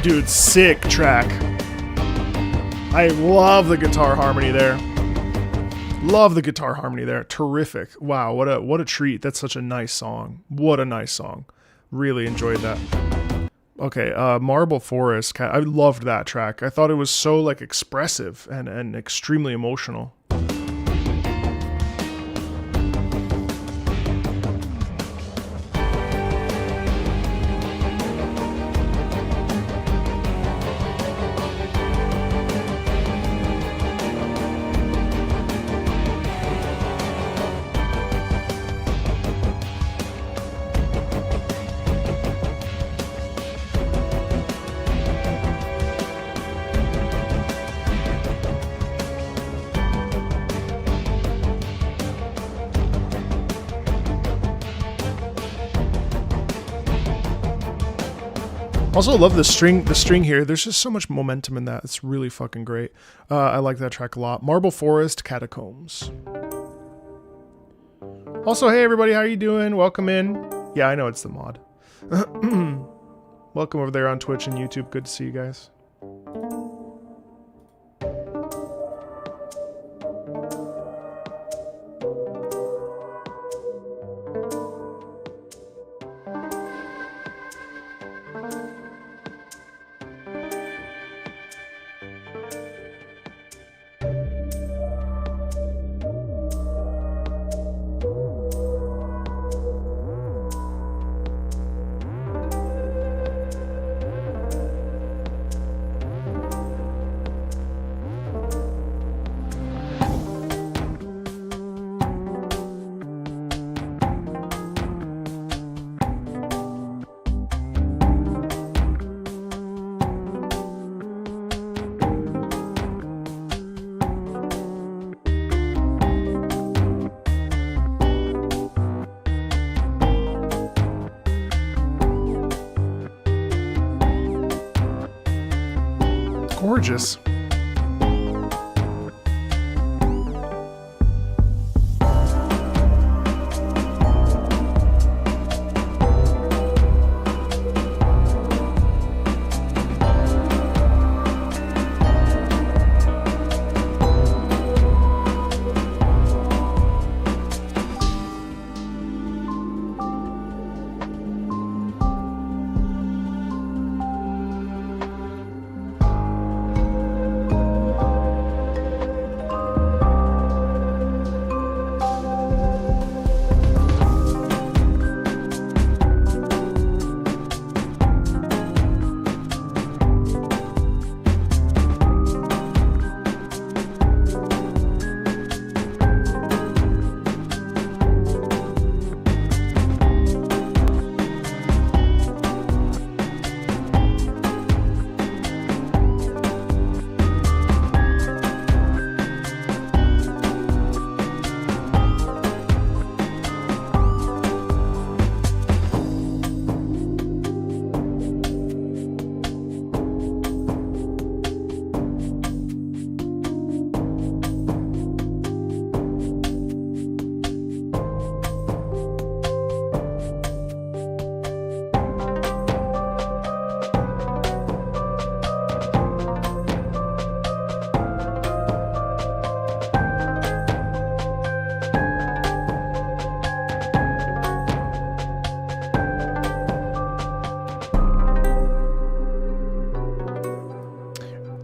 Dude, sick track. I love the guitar harmony there. Love the guitar harmony there. Terrific. Wow, what a treat. That's such a nice song. What a nice song. Really enjoyed that. Okay, Marble Forest. I loved that track. I thought it was so like expressive and extremely emotional. Also love the string here. There's just so much momentum in that. It's really fucking great. I like that track a lot. Marble Forest, Catacombs. Also, hey everybody, how are you doing? Welcome in. Yeah, I know it's the mod. Welcome over there on Twitch and YouTube. Good to see you guys. Gorgeous.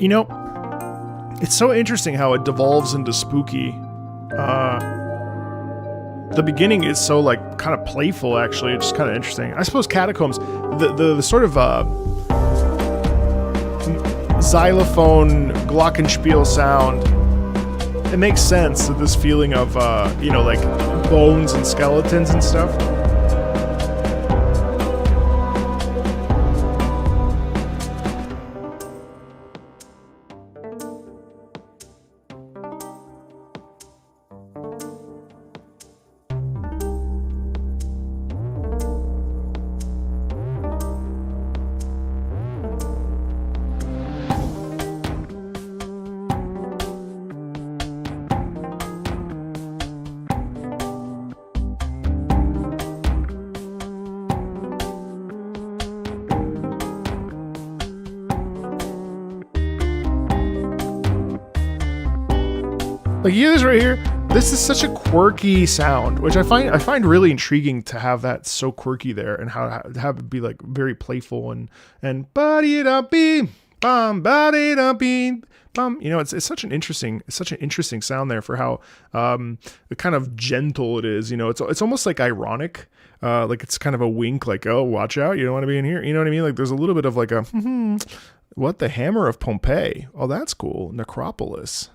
You know, it's so interesting how it devolves into spooky. The beginning is so like kind of playful, actually. It's just kind of interesting. I suppose Catacombs, the sort of xylophone glockenspiel sound, it makes sense that this feeling of you know, like bones and skeletons and stuff. Like, you hear this right here? This is such a quirky sound, which I find really intriguing to have that so quirky there, and how to have it be like very playful and body da beam bum body da beam bum. You know, it's such an interesting sound there for how kind of gentle it is. You know, it's almost like ironic. Like it's kind of a wink, like, oh, watch out, you don't want to be in here. You know what I mean? Like there's a little bit of like a what, the Hammer of Pompeii? Oh, that's cool. Necropolis.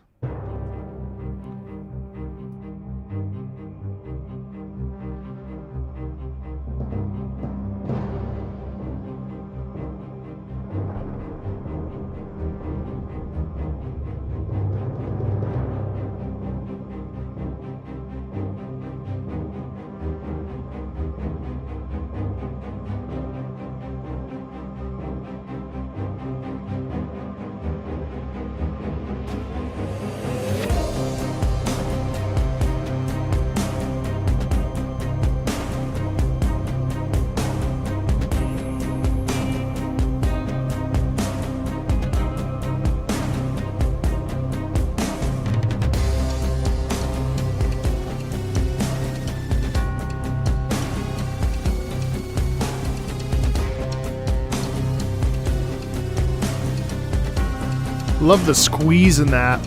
Love the squeeze in that.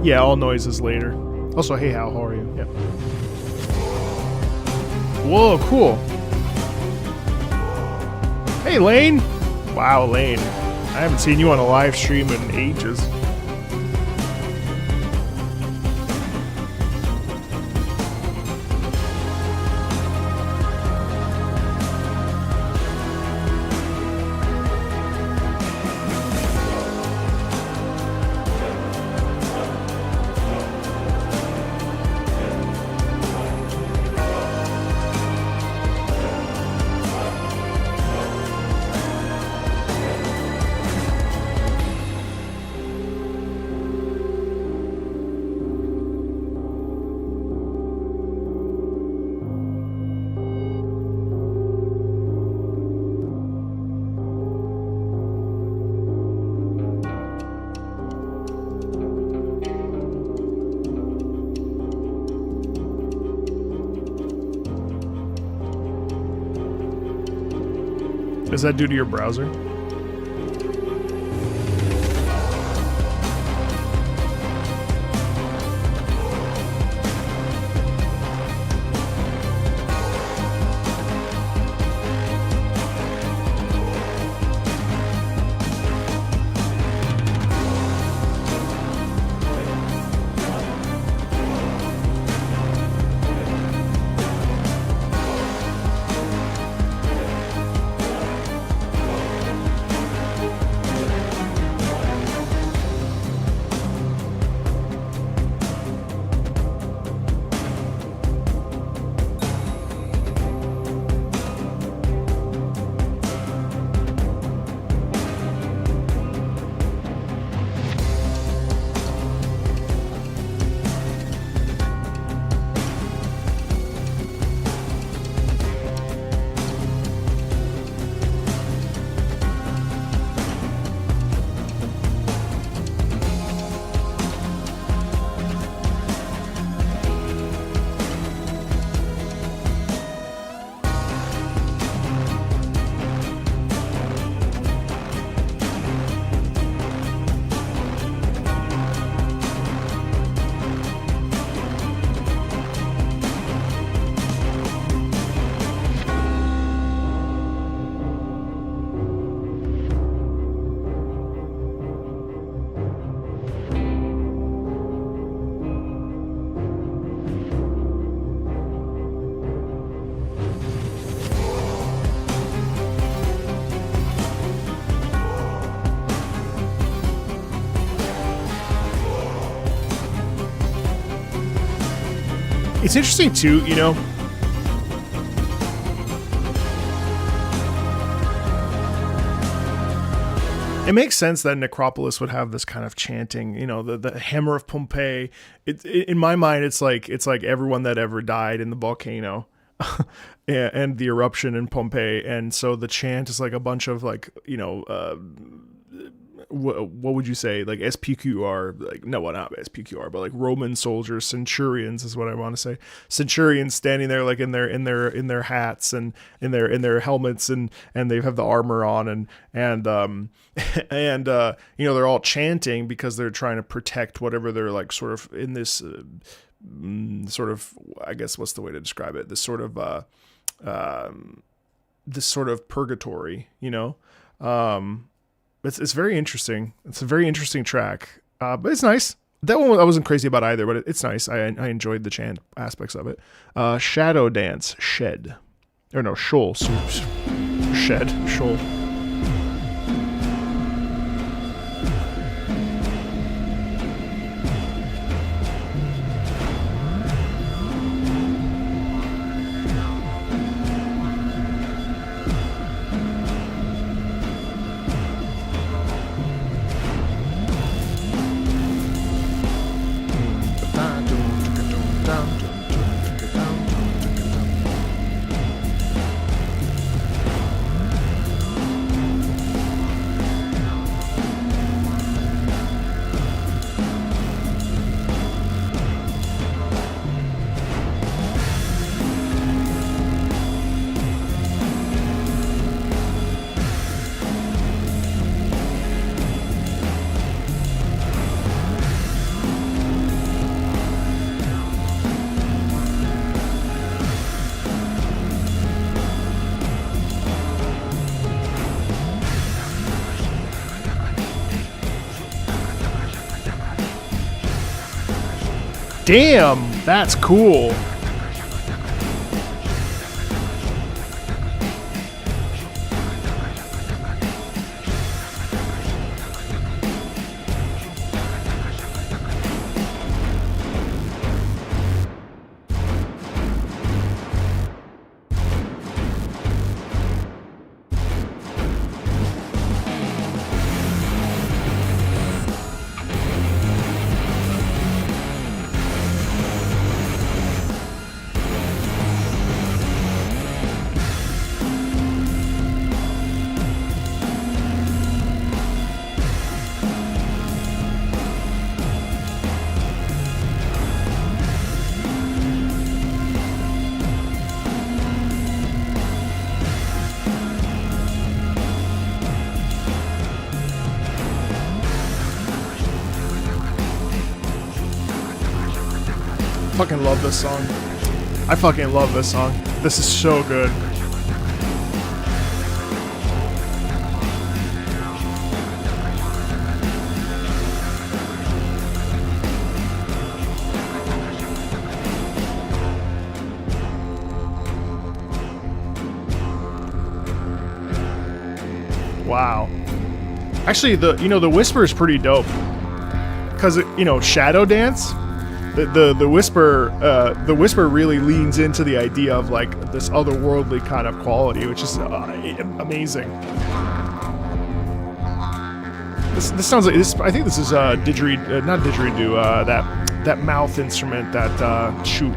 Yeah, all noises later. Also, hey, Hal, how are you? Yep. Whoa, cool. Hey, Lane. Wow, Lane. I haven't seen you on a live stream in ages. Is that due to your browser? It's interesting too, you know. It makes sense that Necropolis would have this kind of chanting, you know, the hammer of Pompeii. In my mind, it's like everyone that ever died in the volcano and the eruption in Pompeii. And so the chant is like a bunch of like, you know, what would you say, like SPQR, like, no, well, not SPQR, but like Roman soldiers, centurions is what I want to say. Centurions standing there like in their hats and in their helmets, and they have the armor on, and you know, they're all chanting because they're trying to protect whatever they're like sort of in this sort of, I guess, what's the way to describe it? This sort of purgatory, you know. It's very interesting. It's a very interesting track, but it's nice. That one I wasn't crazy about either, but it's nice. I enjoyed the chant aspects of it. Shadow Dance, Shed. Or no, Shoal. Shed, Shoal. Damn, that's cool. Fucking love this song. I fucking love this song. This is so good. Wow. Actually, the whisper is pretty dope. Cause Shadow Dance. The whisper really leans into the idea of like this otherworldly kind of quality, which is amazing. This sounds like this. I think this is not didgeridoo. That mouth instrument that shoot.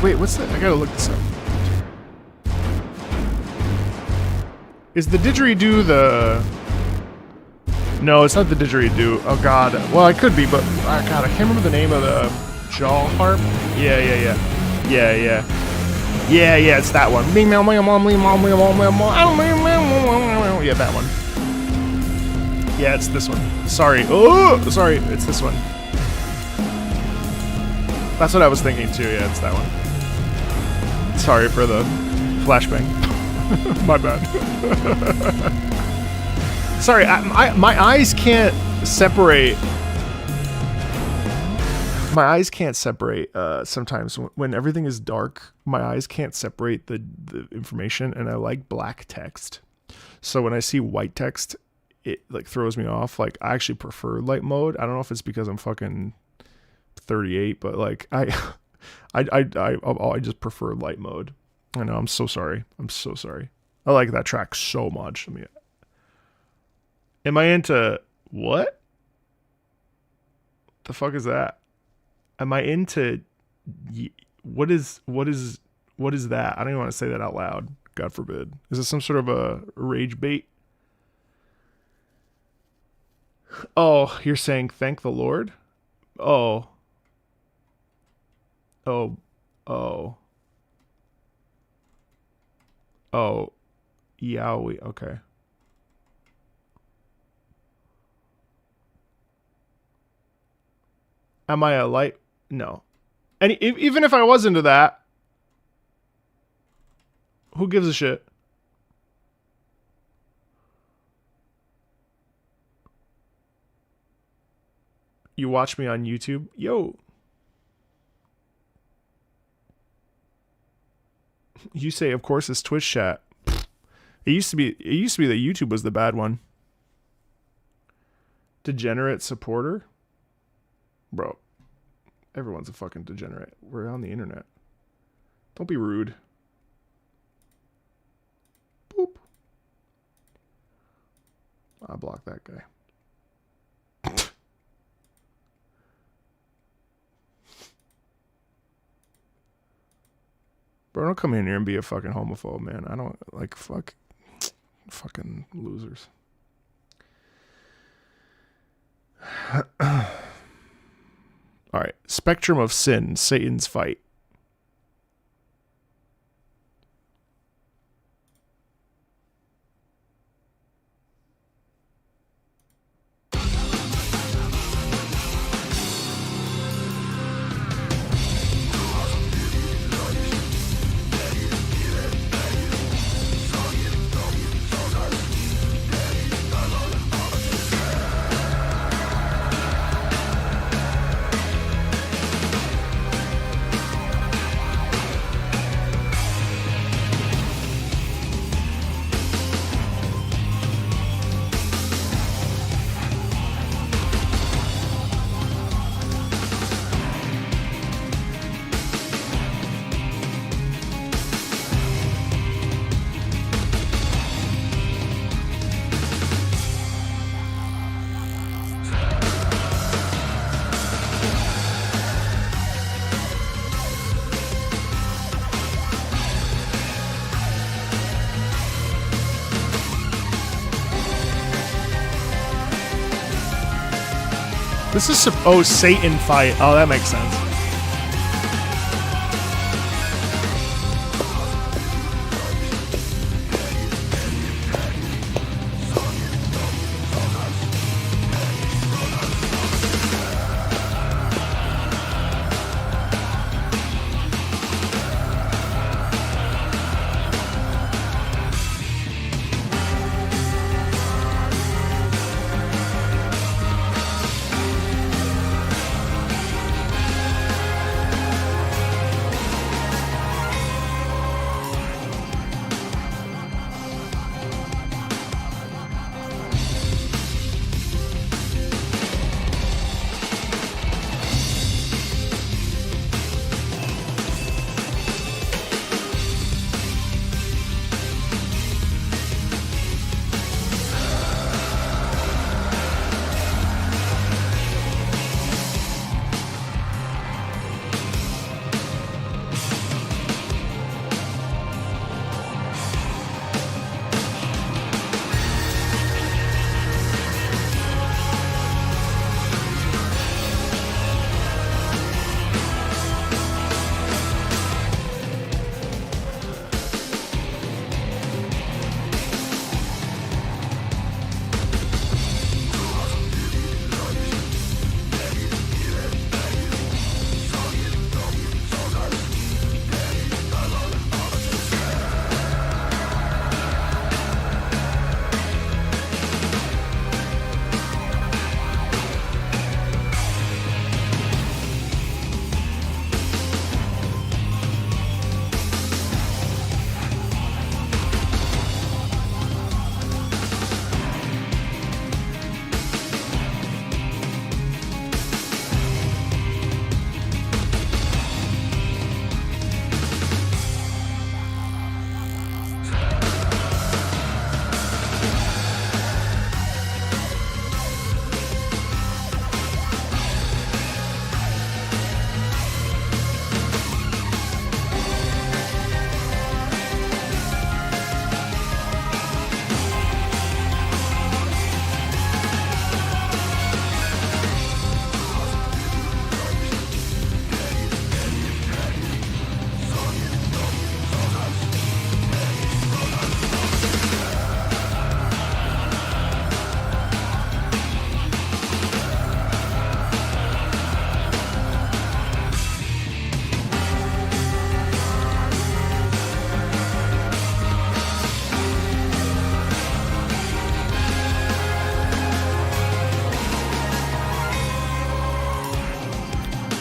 Wait, what's that? I gotta look this up. Is the didgeridoo the... No, it's not the didgeridoo. Oh god. Well, it could be, but... Oh god, I can't remember the name of the jaw harp. Yeah, it's that one. Yeah, that one. Yeah, it's this one. Sorry. Oh, sorry. It's this one. That's what I was thinking too. Yeah, it's that one. Sorry for the flashbang. My bad. Sorry, my eyes can't separate. My eyes can't separate. Sometimes when everything is dark, my eyes can't separate the information, and I like black text. So when I see white text, it like throws me off. Like I actually prefer light mode. I don't know if it's because I'm fucking 38, but like I just prefer light mode. I know. I'm so sorry. I like that track so much. I mean, am I into what? The fuck is that? Am I into what is that? I don't even want to say that out loud. God forbid. Is this some sort of a rage bait? Oh, you're saying thank the Lord? Oh, Yowie. Okay. Am I a light? No. And even if I was into that, who gives a shit? You watch me on YouTube? Yo. You say, of course, it's Twitch chat. It used to be that YouTube was the bad one. Degenerate supporter? Bro. Everyone's a fucking degenerate. We're on the internet. Don't be rude. Boop. I blocked that guy. Bro, don't come in here and be a fucking homophobe, man. I don't like fucking losers. All right, Spectrum of Sin, Satan's Fight. This is Satan Fight. Oh, that makes sense.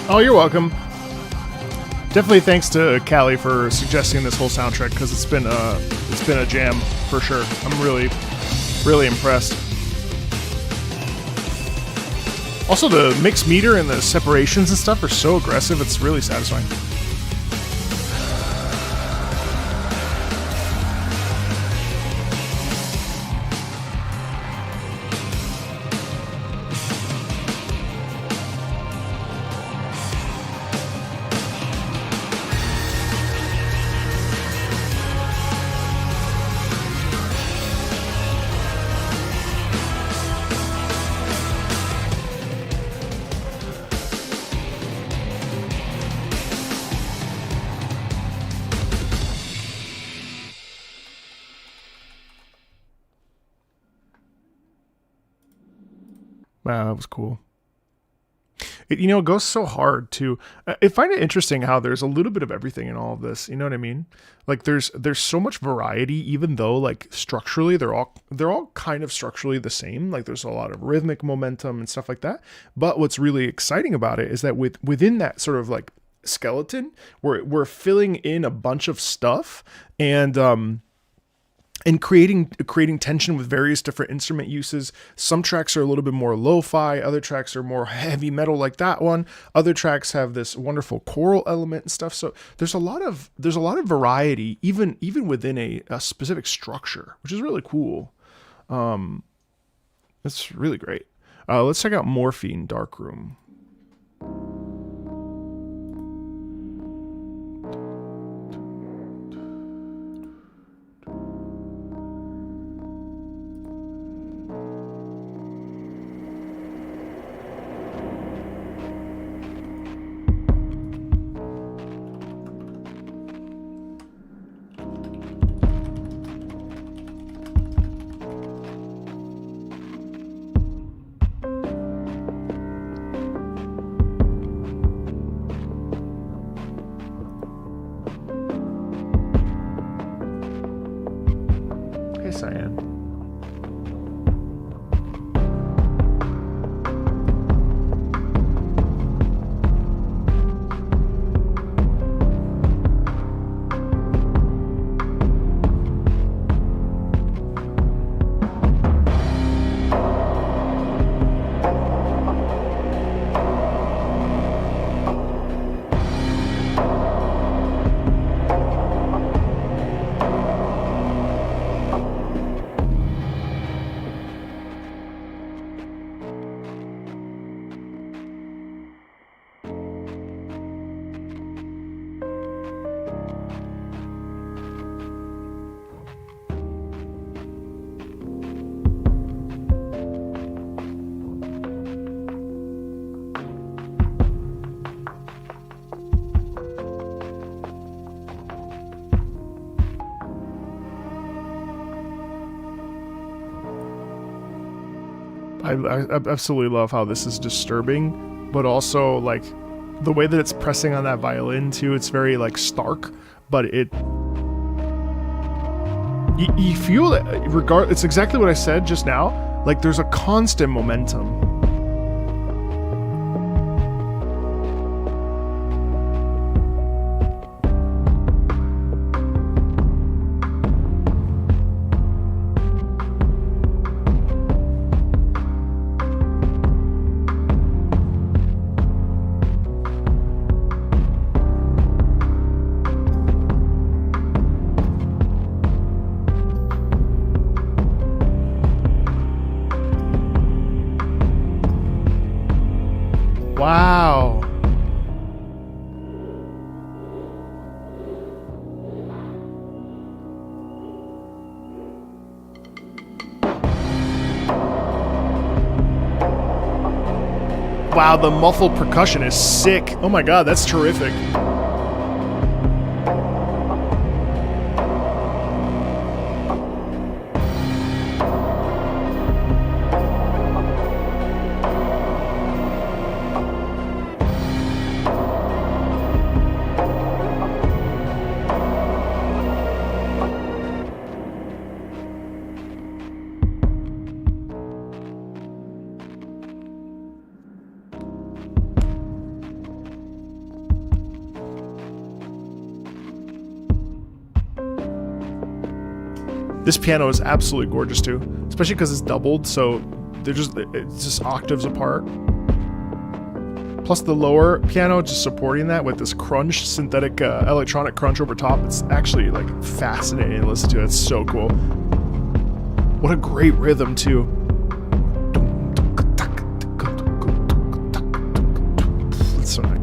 Oh, you're welcome. Definitely thanks to Callie for suggesting this whole soundtrack, because it's been a jam for sure. I'm really impressed. Also, the mix meter and the separations and stuff are so aggressive. It's really satisfying. Wow, that was cool. It goes so hard too. I find it interesting how there's a little bit of everything in all of this. You know what I mean? Like there's so much variety, even though like structurally they're all kind of structurally the same. Like there's a lot of rhythmic momentum and stuff like that. But what's really exciting about it is that within that sort of like skeleton, we're filling in a bunch of stuff and creating tension with various different instrument uses. Some tracks are a little bit more lo-fi, other tracks are more heavy metal like that one. Other tracks have this wonderful choral element and stuff. So there's a lot of variety even within a specific structure, which is really cool. That's really great. Let's check out Morphine Darkroom. Cyan. I absolutely love how this is disturbing, but also like the way that it's pressing on that violin too. It's very like stark, but you feel that it's exactly what I said just now. Like there's a constant momentum. Wow. Wow, the muffled percussion is sick. Oh my god, that's terrific. This piano is absolutely gorgeous too, especially because it's doubled, so it's just octaves apart. Plus the lower piano just supporting that with this crunch, synthetic electronic crunch over top. It's actually like fascinating to listen to. It's so cool. What a great rhythm too. It's so nice.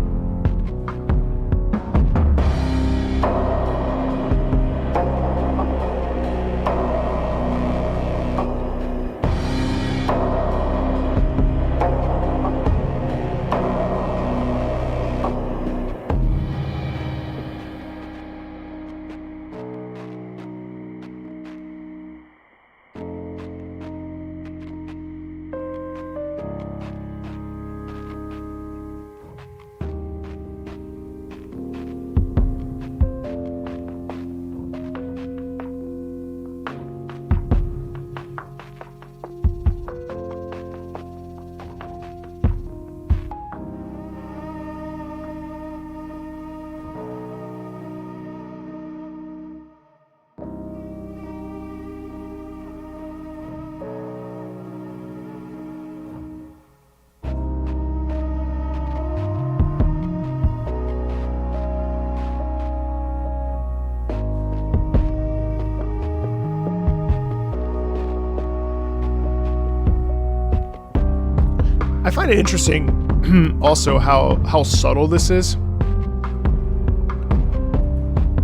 I find it interesting also how subtle this is.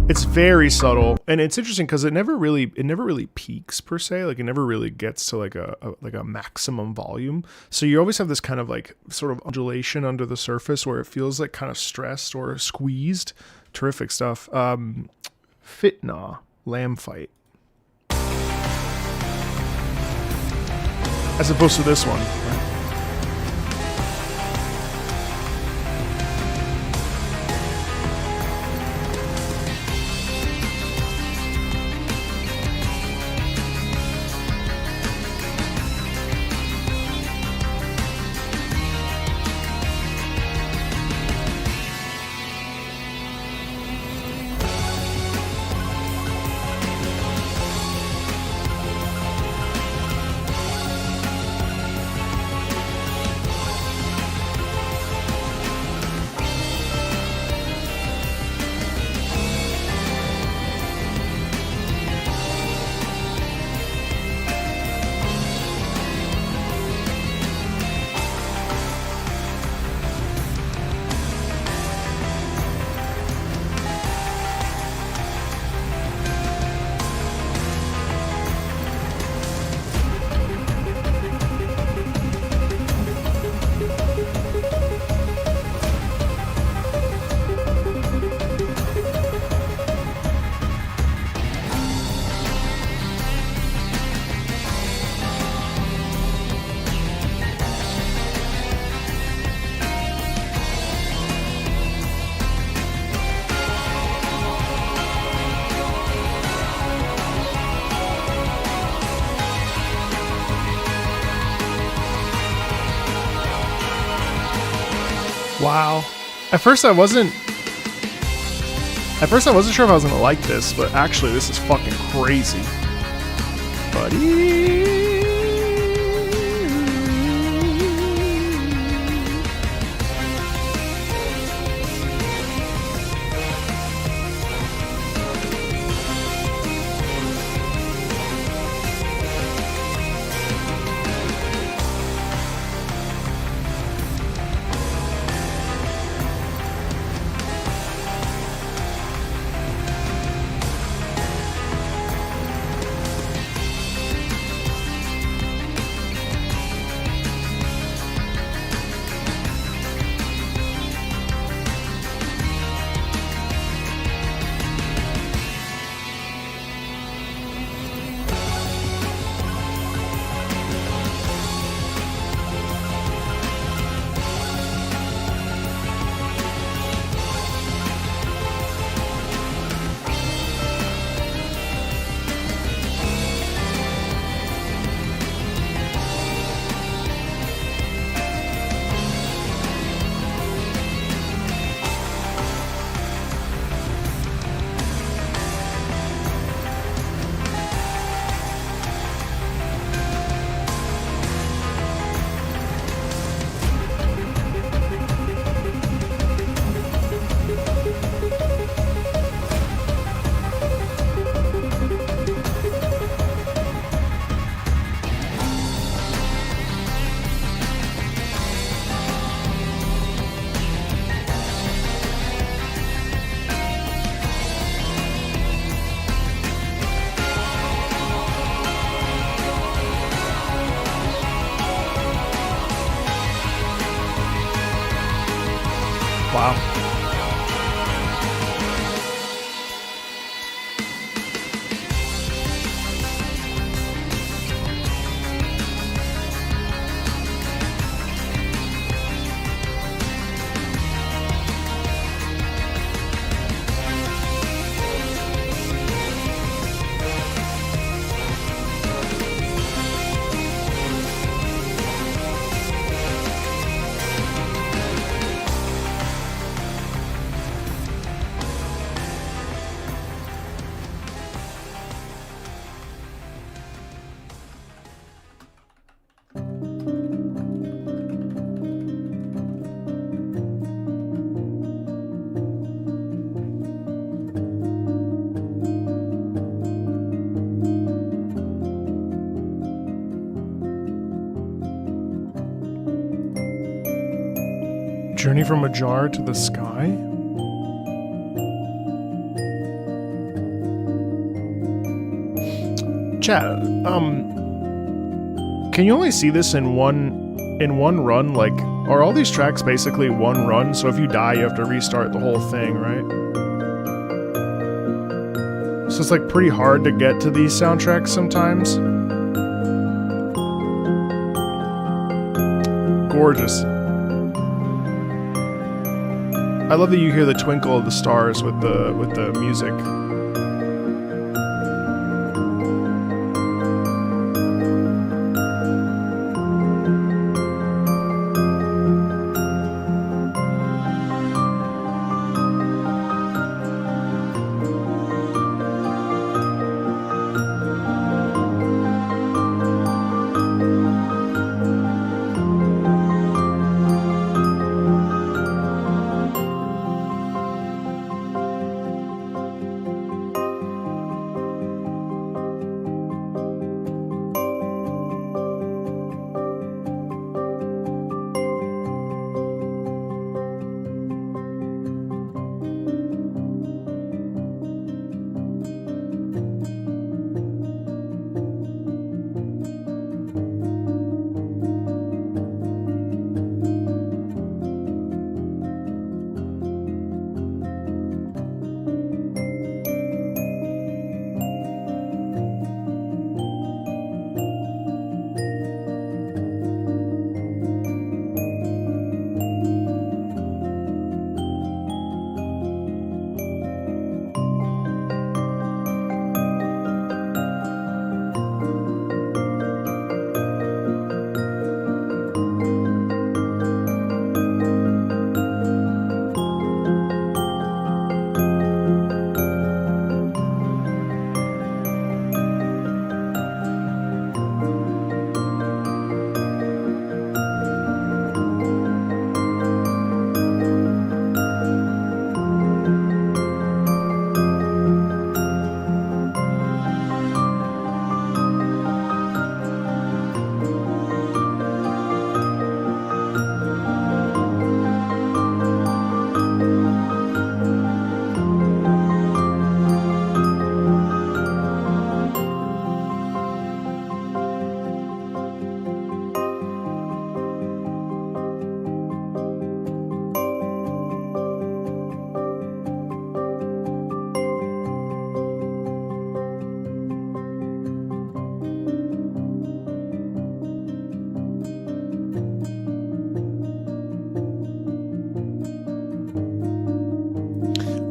It's very subtle, and it's interesting because it never really peaks per se. Like it never really gets to like a maximum volume. So you always have this kind of like sort of undulation under the surface where it feels like kind of stressed or squeezed. Terrific stuff. Fitna, Lamb Fight, as opposed to this one. Wow. At first I wasn't sure if I was gonna like this, but actually this is fucking crazy. Buddy. Wow. Journey from a jar to the sky? Chat, can you only see this in one run? Like, are all these tracks basically one run? So if you die, you have to restart the whole thing, right? So it's like pretty hard to get to these soundtracks sometimes. Gorgeous. I love that you hear the twinkle of the stars with the music.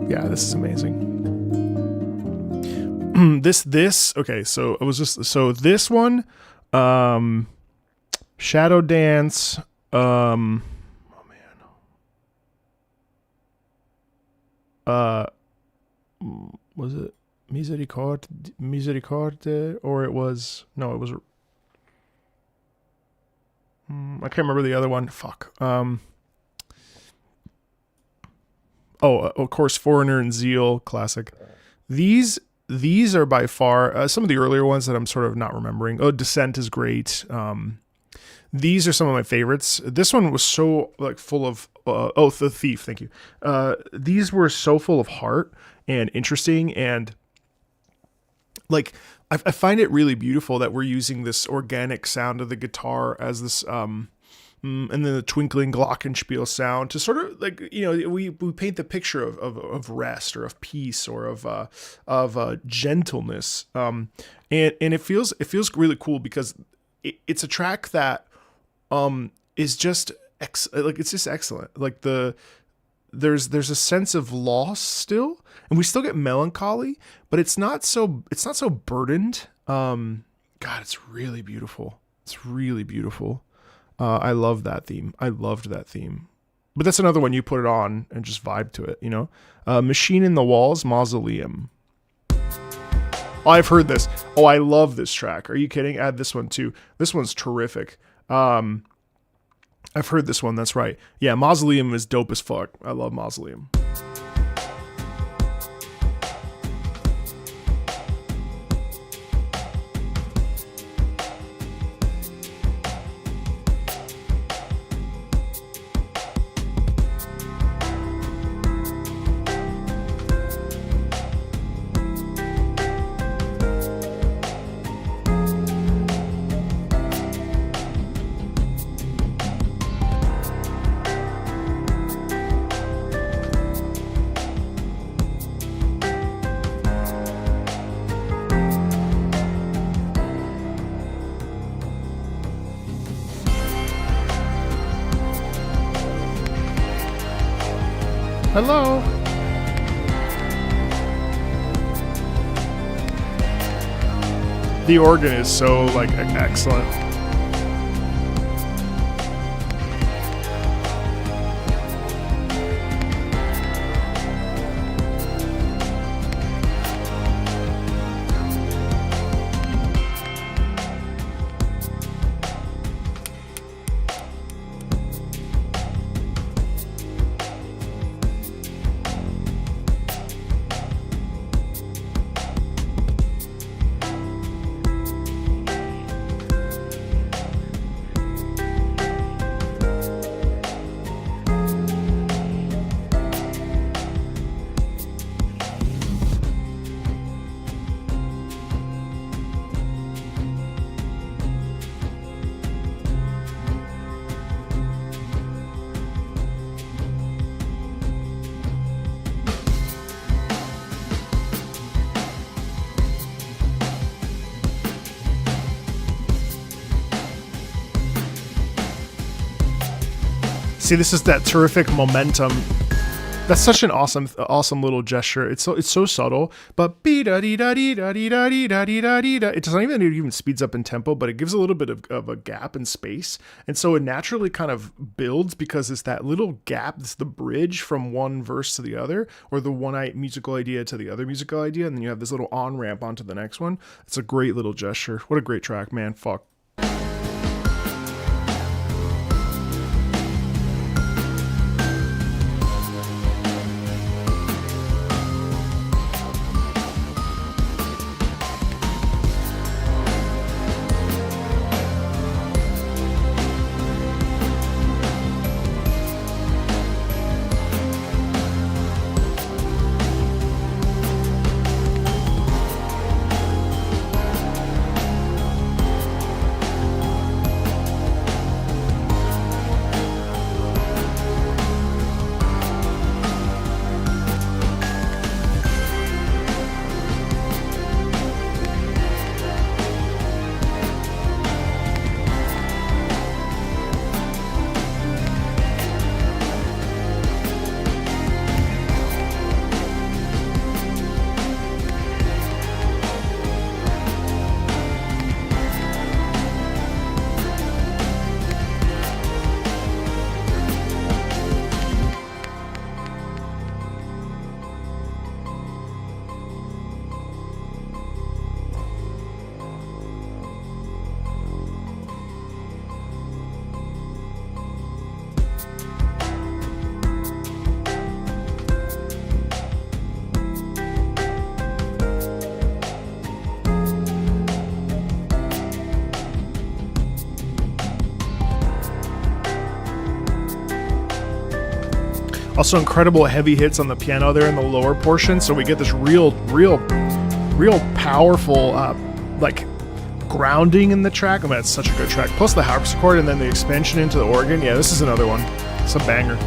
Yeah, this is amazing. Okay, so it was just, so this one, Shadow Dance, oh man. Was it Misericorde, or it was, no, it was, I can't remember the other one, fuck. Oh, of course, Foreigner and Zeal, classic. These are by far some of the earlier ones that I'm sort of not remembering. Oh, Descent is great. These are some of my favorites. This one was so like full of The Thief, thank you. These were so full of heart and interesting, and like I find it really beautiful that we're using this organic sound of the guitar as this and then the twinkling glockenspiel sound to sort of like, you know, we paint the picture of rest or of peace or of gentleness. And it feels really cool because it's a track that is just it's just excellent. Like there's a sense of loss still, and we still get melancholy, but it's not so burdened. God, it's really beautiful. It's really beautiful. I love that theme. I loved that theme. But that's another one, you put it on and just vibe to it, you know? Machine in the Walls, Mausoleum. Oh, I've heard this. Oh, I love this track. Are you kidding? Add this one too. This one's terrific. I've heard this one, that's right. Yeah, Mausoleum is dope as fuck. I love Mausoleum. Hello. The organ is so, like, excellent. See, this is that terrific momentum. That's such an awesome little gesture. It's so subtle, but it doesn't even speeds up in tempo, but it gives a little bit of a gap in space, and so it naturally kind of builds because it's that little gap. It's the bridge from one verse to the other, or the one musical idea to the other musical idea, and then you have this little on ramp onto the next one. It's a great little gesture. What a great track, man! Fuck. Also incredible heavy hits on the piano there in the lower portion, so we get this real powerful like grounding in the track. I mean, it's such a good track. Plus the harpsichord and then the expansion into the organ. Yeah, this is another one. It's a banger.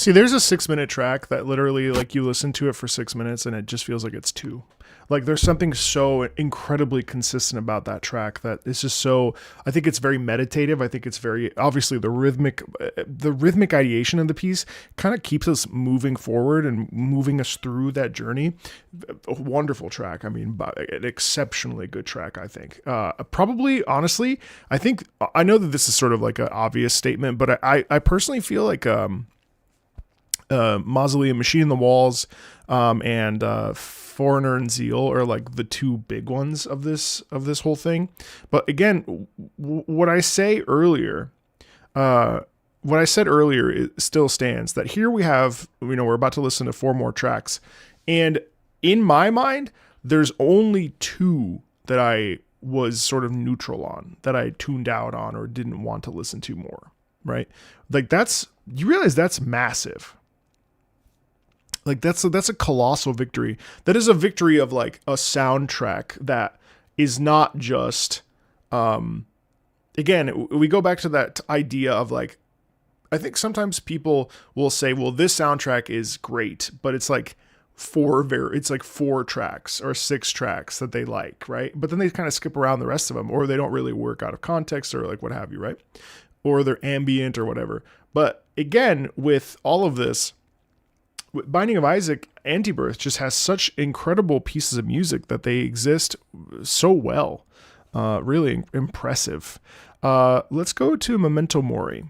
See, there's a 6-minute track that literally, like, you listen to it for 6 minutes and it just feels like it's 2. Like, there's something so incredibly consistent about that track that it's just so, I think it's very meditative. I think it's very, obviously the rhythmic ideation of the piece kind of keeps us moving forward and moving us through that journey. A wonderful track. I mean, an exceptionally good track, I think. Probably, honestly, I know that this is sort of like an obvious statement, but I personally feel like, Mausoleum, Machine in the Walls, and Foreigner and Zeal are like the 2 big ones of this whole thing. But again, what I said earlier, it still stands. That here we have, we're about to listen to 4 more tracks, and in my mind, there's only 2 that I was sort of neutral on, that I tuned out on or didn't want to listen to more. Right? Like, you realize that's massive. Like, that's a colossal victory. That is a victory of like a soundtrack that is not just, again, we go back to that idea of like, I think sometimes people will say, well, this soundtrack is great, but it's like 4 tracks or 6 tracks that they like, right? But then they kind of skip around the rest of them, or they don't really work out of context or like what have you, right? Or they're ambient or whatever. But again, with all of this, Binding of Isaac, Antibirth just has such incredible pieces of music that they exist so well. Really impressive. Let's go to Memento Mori.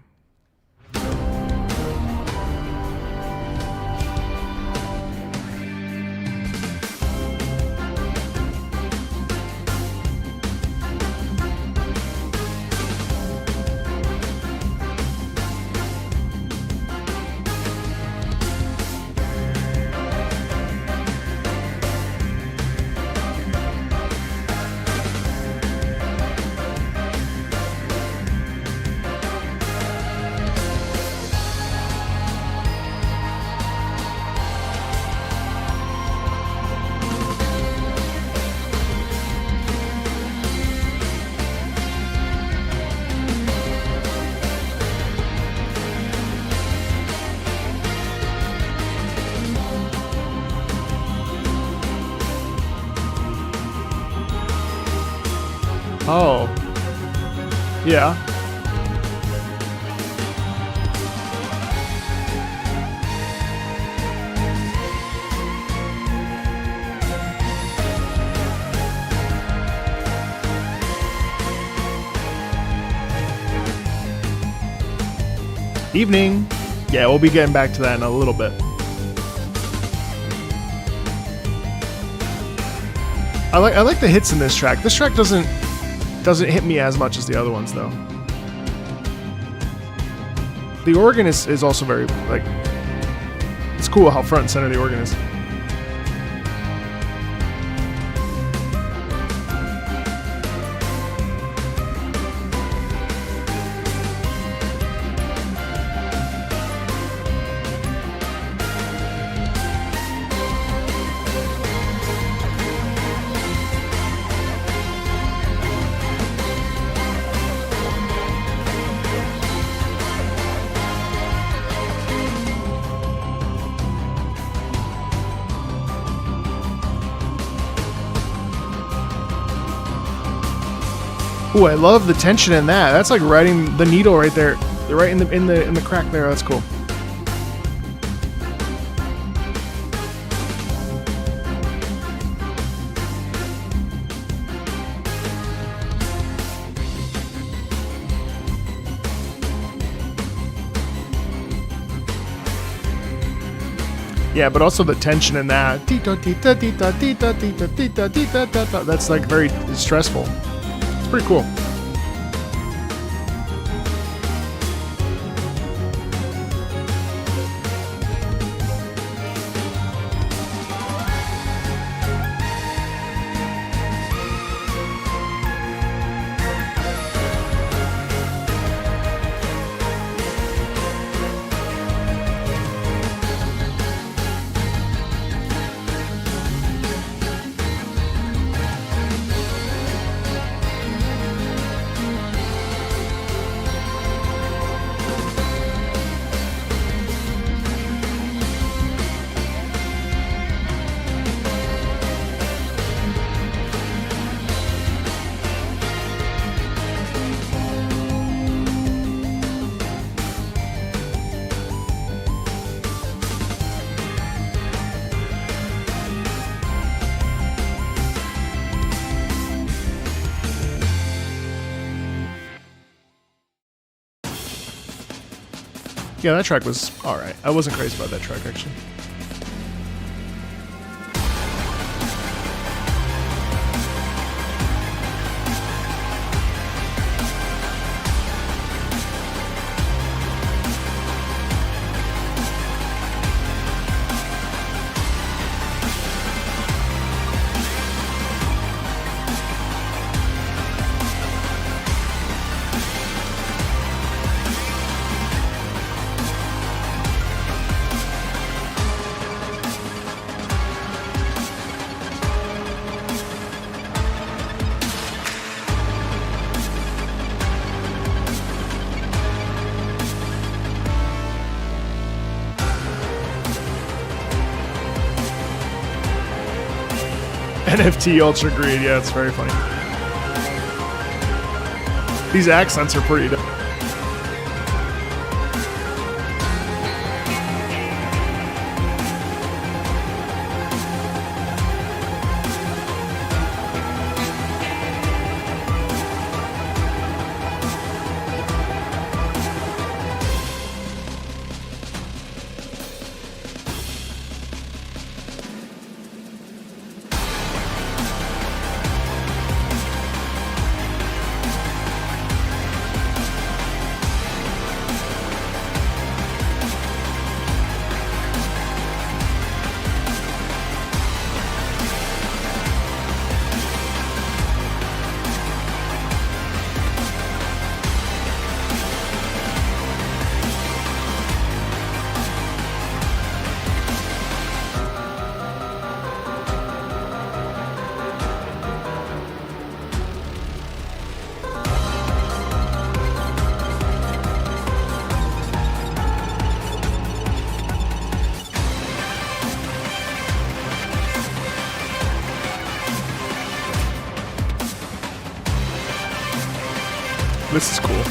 Oh. Yeah. Evening. Yeah, we'll be getting back to that in a little bit. I like the hits in this track. This track doesn't hit me as much as the other ones, though. The organ is also very, like, it's cool how front and center the organ is. Ooh, I love the tension in that. That's like riding the needle right there, right in the crack there. That's cool. Yeah, but also the tension in that. That's like very stressful. Pretty cool. Yeah, that track was alright. I wasn't crazy about that track, actually. NFT Ultra Greed, yeah, it's very funny. These accents are pretty dope. This is cool.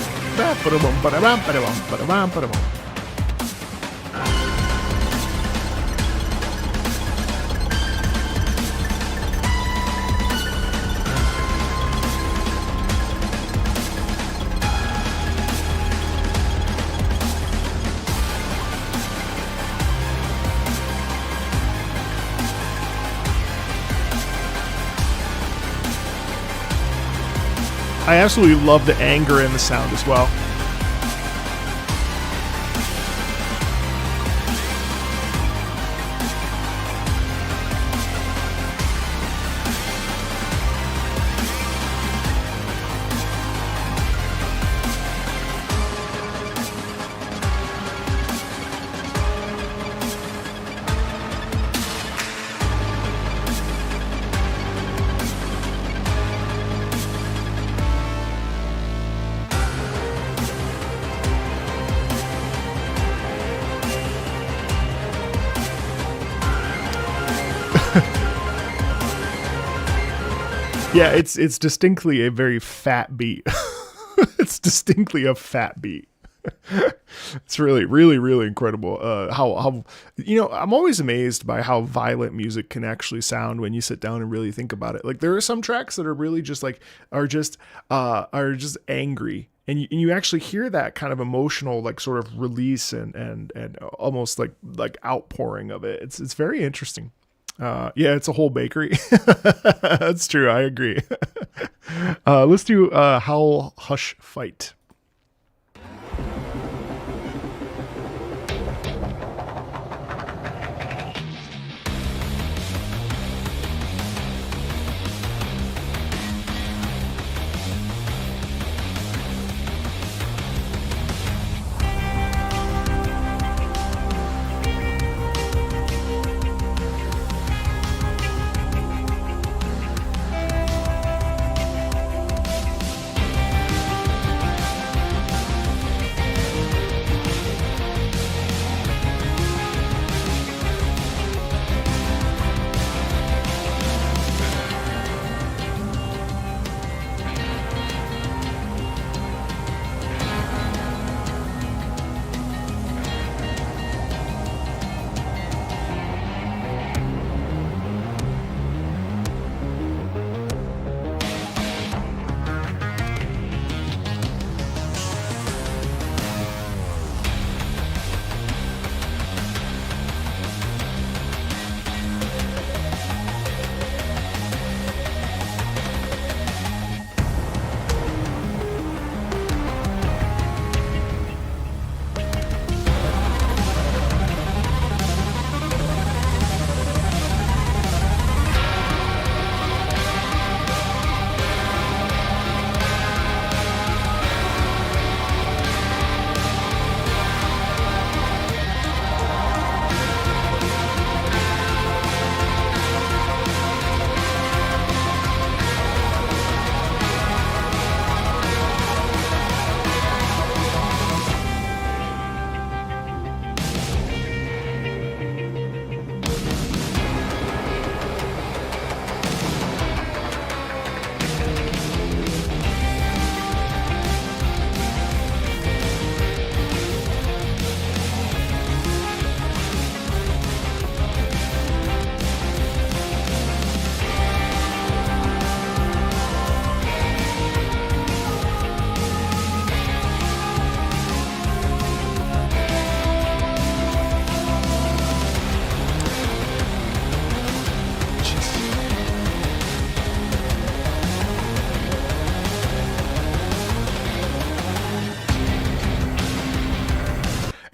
I absolutely love the anger in the sound as well. Yeah, it's distinctly a very fat beat. It's distinctly a fat beat. It's really, really, really incredible. How I'm always amazed by how violent music can actually sound when you sit down and really think about it. Like there are some tracks that are really just like are just angry. And you actually hear that kind of emotional, like sort of release and almost like outpouring of it. It's very interesting. Yeah, it's a whole bakery. That's true. I agree. Let's do Howl Hush Fight.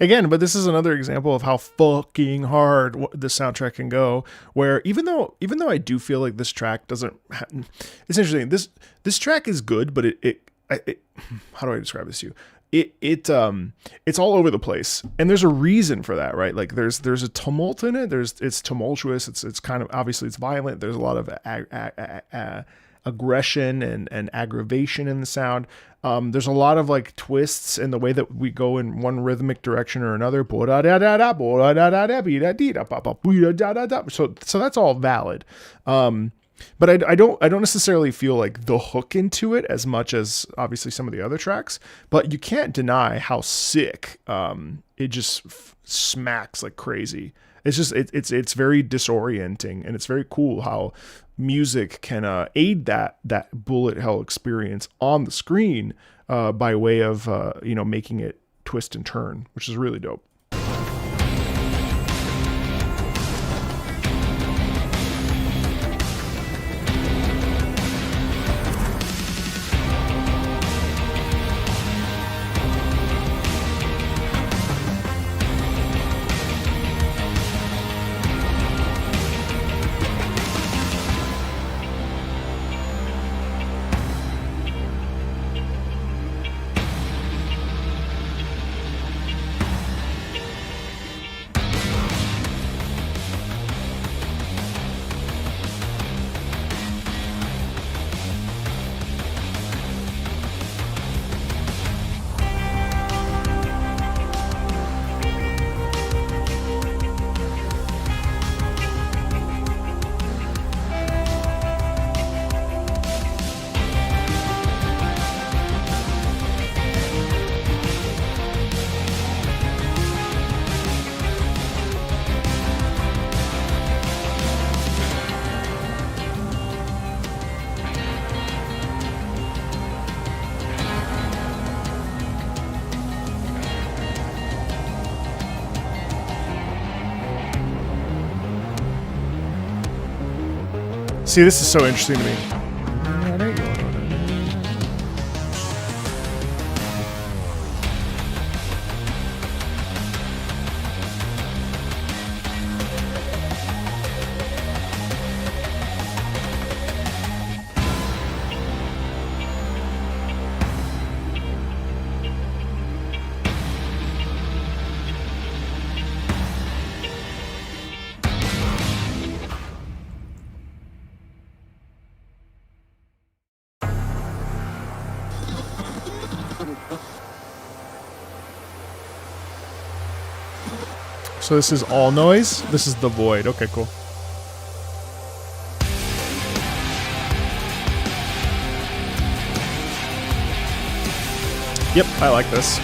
Again, but this is another example of how fucking hard the soundtrack can go. Where even though I do feel like this track doesn't, it's interesting. This track is good, but it how do I describe this to you? It's all over the place, and there's a reason for that, right? Like there's a tumult in it. It's tumultuous. It's kind of, obviously it's violent. There's a lot of aggression and aggravation in the sound. There's a lot of like twists in the way that we go in one rhythmic direction or another. So that's all valid. But I don't necessarily feel like the hook into it as much as obviously some of the other tracks. But you can't deny how sick it just smacks like crazy. It's just it's very disorienting, and it's very cool how music can aid that bullet hell experience on the screen by way of making it twist and turn, which is really dope. See, this is so interesting to me. So this is all noise. This is the void. Okay, cool. Yep, I like this.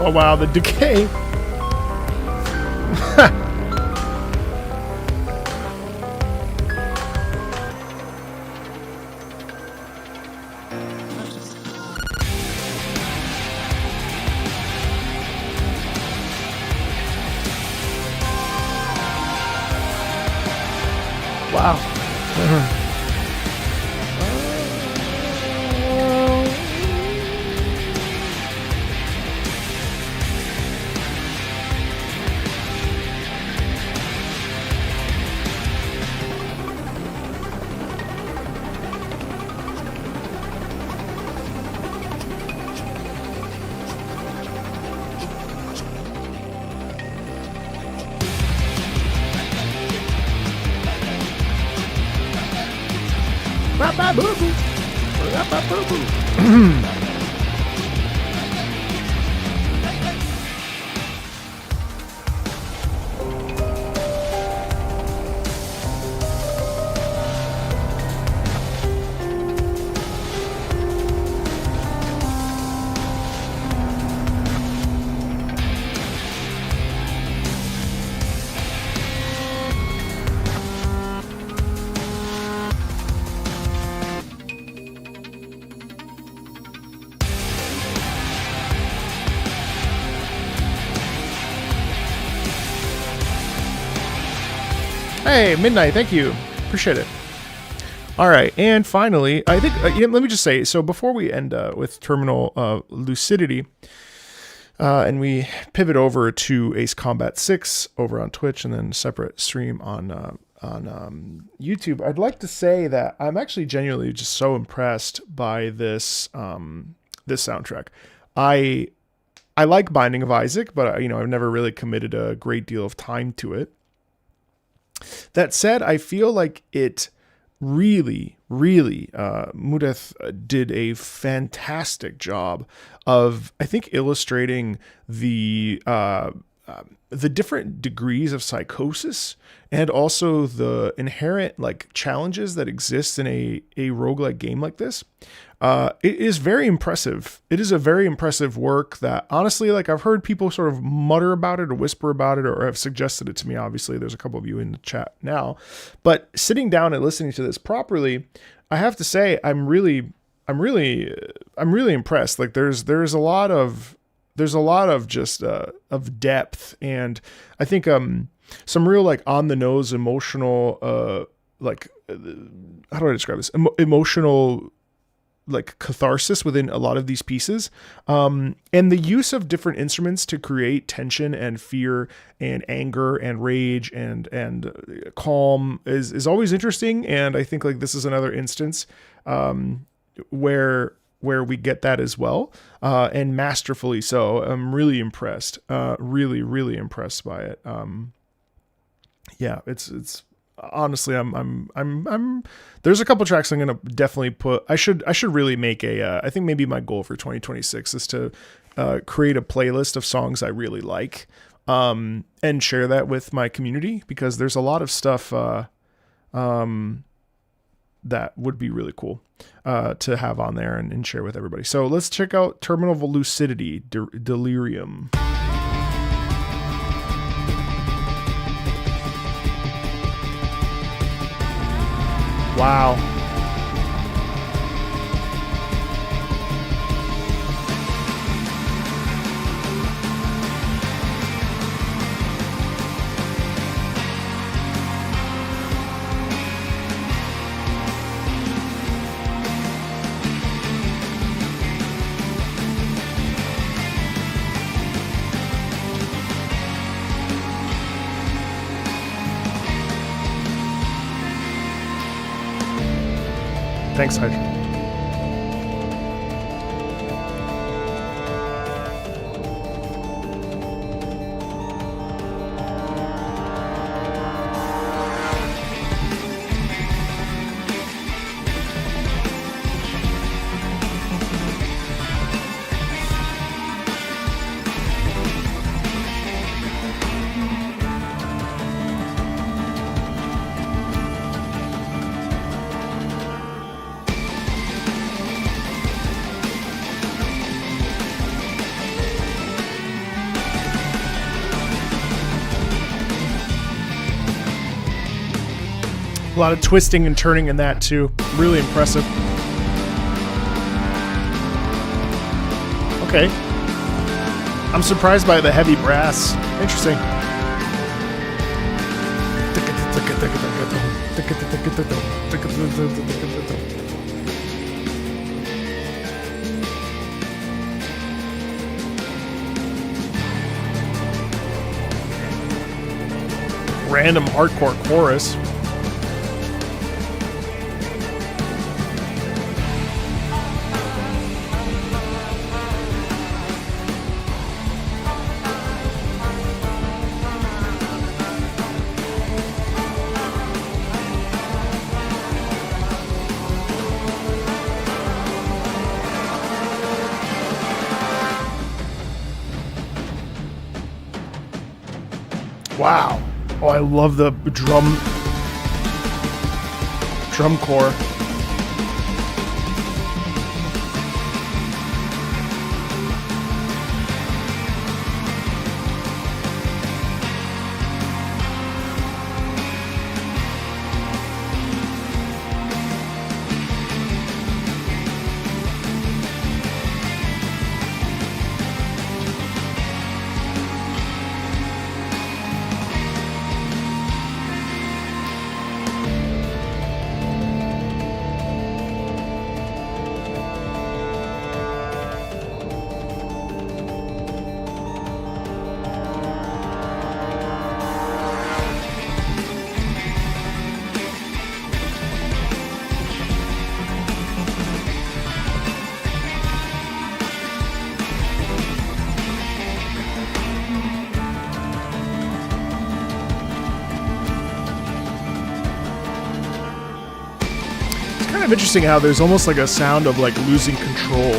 Oh wow, the decay. Wow. Hey, Midnight, thank you. Appreciate it. All right, and finally, I think, let me just say, so before we end with Terminal Lucidity, and we pivot over to Ace Combat 6 over on Twitch and then separate stream on YouTube, I'd like to say that I'm actually genuinely just so impressed by this this soundtrack. I like Binding of Isaac, but I've never really committed a great deal of time to it. That said, I feel like it really, Mudeth did a fantastic job of, I think, illustrating the different degrees of psychosis and also the inherent challenges that exist in a roguelike game like this. It is very impressive. It is a very impressive work that honestly, I've heard people sort of mutter about it or whisper about it or have suggested it to me. Obviously, there's a couple of you in the chat now, but sitting down and listening to this properly, I have to say I'm really impressed. There's a lot of just of depth, and I think some real on the nose emotional how do I describe this? Emotional catharsis within a lot of these pieces, and the use of different instruments to create tension and fear and anger and rage and calm is always interesting. And I think this is another instance where we get that as well, and masterfully so. I'm really impressed, really impressed by it. Yeah, it's honestly, I'm there's a couple tracks I'm going to definitely put. I should really make I think maybe my goal for 2026 is to create a playlist of songs I really like, and share that with my community, because there's a lot of stuff that would be really cool to have on there and share with everybody. So let's check out Terminal Lucidity, Delirium. Wow. Thanks, Hydra. A lot of twisting and turning in that too. Really impressive. Okay. I'm surprised by the heavy brass. Interesting. Random hardcore chorus. Wow. Oh, I love the drum corps. Kind of interesting how there's almost like a sound of like losing control.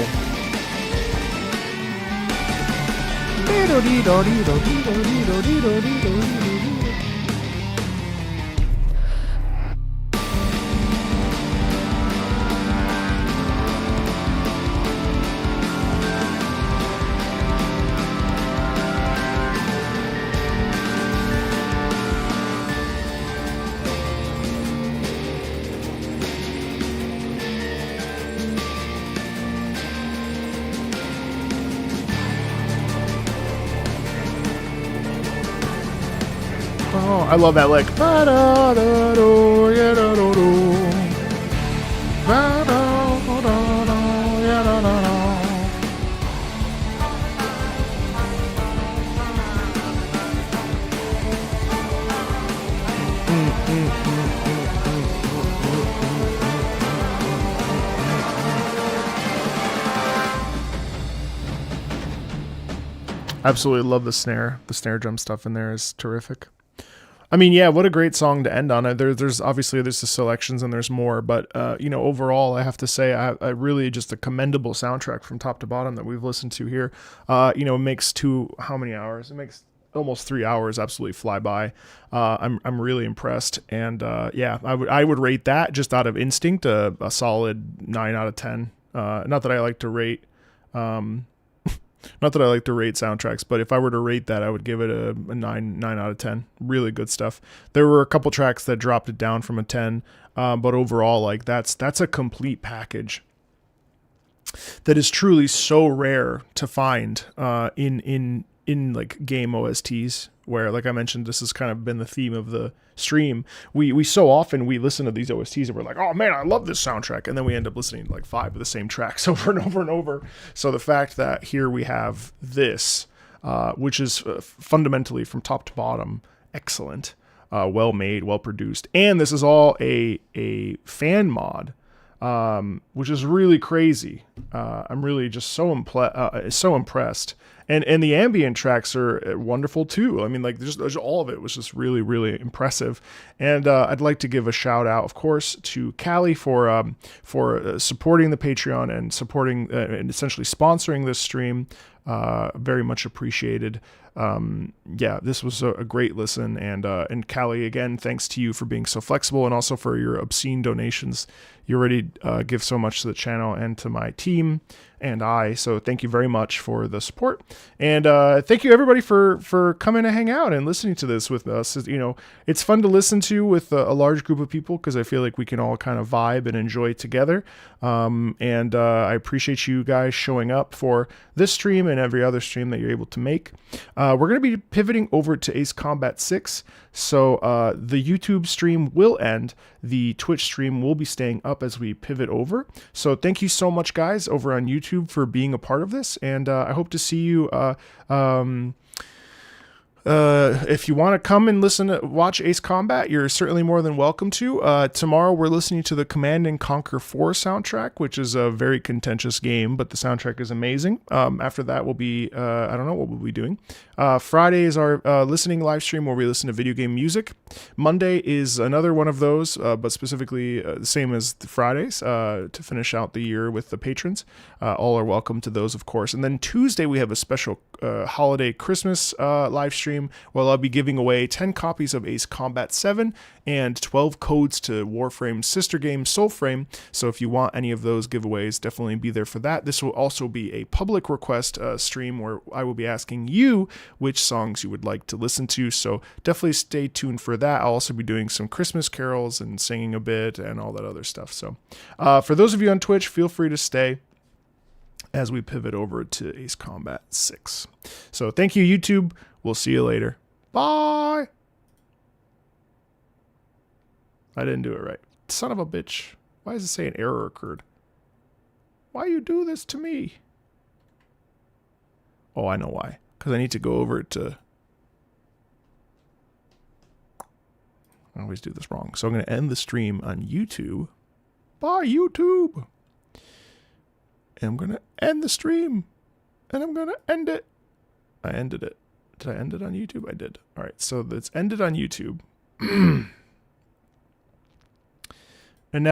Oh, I love that lick. Absolutely love the snare. The snare drum stuff in there is terrific. I mean, yeah, what a great song to end on. There's obviously there's the selections and there's more, but you know, overall, I have to say, I really just a commendable soundtrack from top to bottom that we've listened to here. You know, it makes how many hours? It makes almost 3 hours absolutely fly by. I'm really impressed, and yeah, I would rate that just out of instinct a solid 9 out of 10. Not that I like to rate. Not that I like to rate soundtracks, but if I were to rate that, I would give it a 9 out of 10. Really good stuff. There were a couple tracks that dropped it down from a 10, but overall, like that's a complete package that is truly so rare to find in like game OSTs, where, like I mentioned, this has kind of been the theme of the stream. We so often we listen to these OSTs and we're like, oh man, I love this soundtrack, and then we end up listening to like 5 of the same tracks over and over and over. So the fact that here we have this, which is fundamentally from top to bottom excellent, well made, well produced, and this is all a fan mod, which is really crazy. I'm really just so impressed. And the ambient tracks are wonderful too. I mean, like there's all of it was just really, really impressive. And I'd like to give a shout out, of course, to Callie for supporting the Patreon and supporting and essentially sponsoring this stream. Very much appreciated. Yeah, this was a great listen. And Callie, again, thanks to you for being so flexible and also for your obscene donations. You already give so much to the channel and to my team and I. So thank you very much for the support. And thank you everybody for coming to hang out and listening to this with us. You know, it's fun to listen to with a large group of people because I feel like we can all kind of vibe and enjoy together. And I appreciate you guys showing up for this stream and every other stream that you're able to make. We're going to be pivoting over to Ace Combat 6. So the YouTube stream will end. The Twitch stream will be staying up as we pivot over. So thank you so much, guys, over on YouTube for being a part of this. And I hope to see you if you want to come and watch Ace Combat, you're certainly more than welcome to. Tomorrow we're listening to the Command and Conquer 4 soundtrack, which is a very contentious game, but the soundtrack is amazing. After that we'll be, I don't know what we'll be doing. Friday is our listening live stream where we listen to video game music. Monday is another one of those, but specifically the same as the Fridays to finish out the year with the patrons. All are welcome to those, of course. And then Tuesday we have a special holiday Christmas live stream where I'll be giving away 10 copies of Ace Combat 7 and 12 codes to Warframe's sister game Soulframe. So if you want any of those giveaways, definitely be there for that. This will also be a public request stream where I will be asking you which songs you would like to listen to. So definitely stay tuned for that. I'll also be doing some Christmas carols and singing a bit and all that other stuff. So for those of you on Twitch, feel free to stay as we pivot over to Ace Combat 6. So thank you, YouTube. We'll see you later. Bye. I didn't do it right. Son of a bitch. Why does it say an error occurred? Why you do this to me? Oh, I know why. Because I need to go over to... I always do this wrong. So I'm going to end the stream on YouTube. Bye, YouTube. And I'm going to end the stream. And I'm going to end it. I ended it. Did I end it on YouTube? I did. All right, so it's ended on YouTube.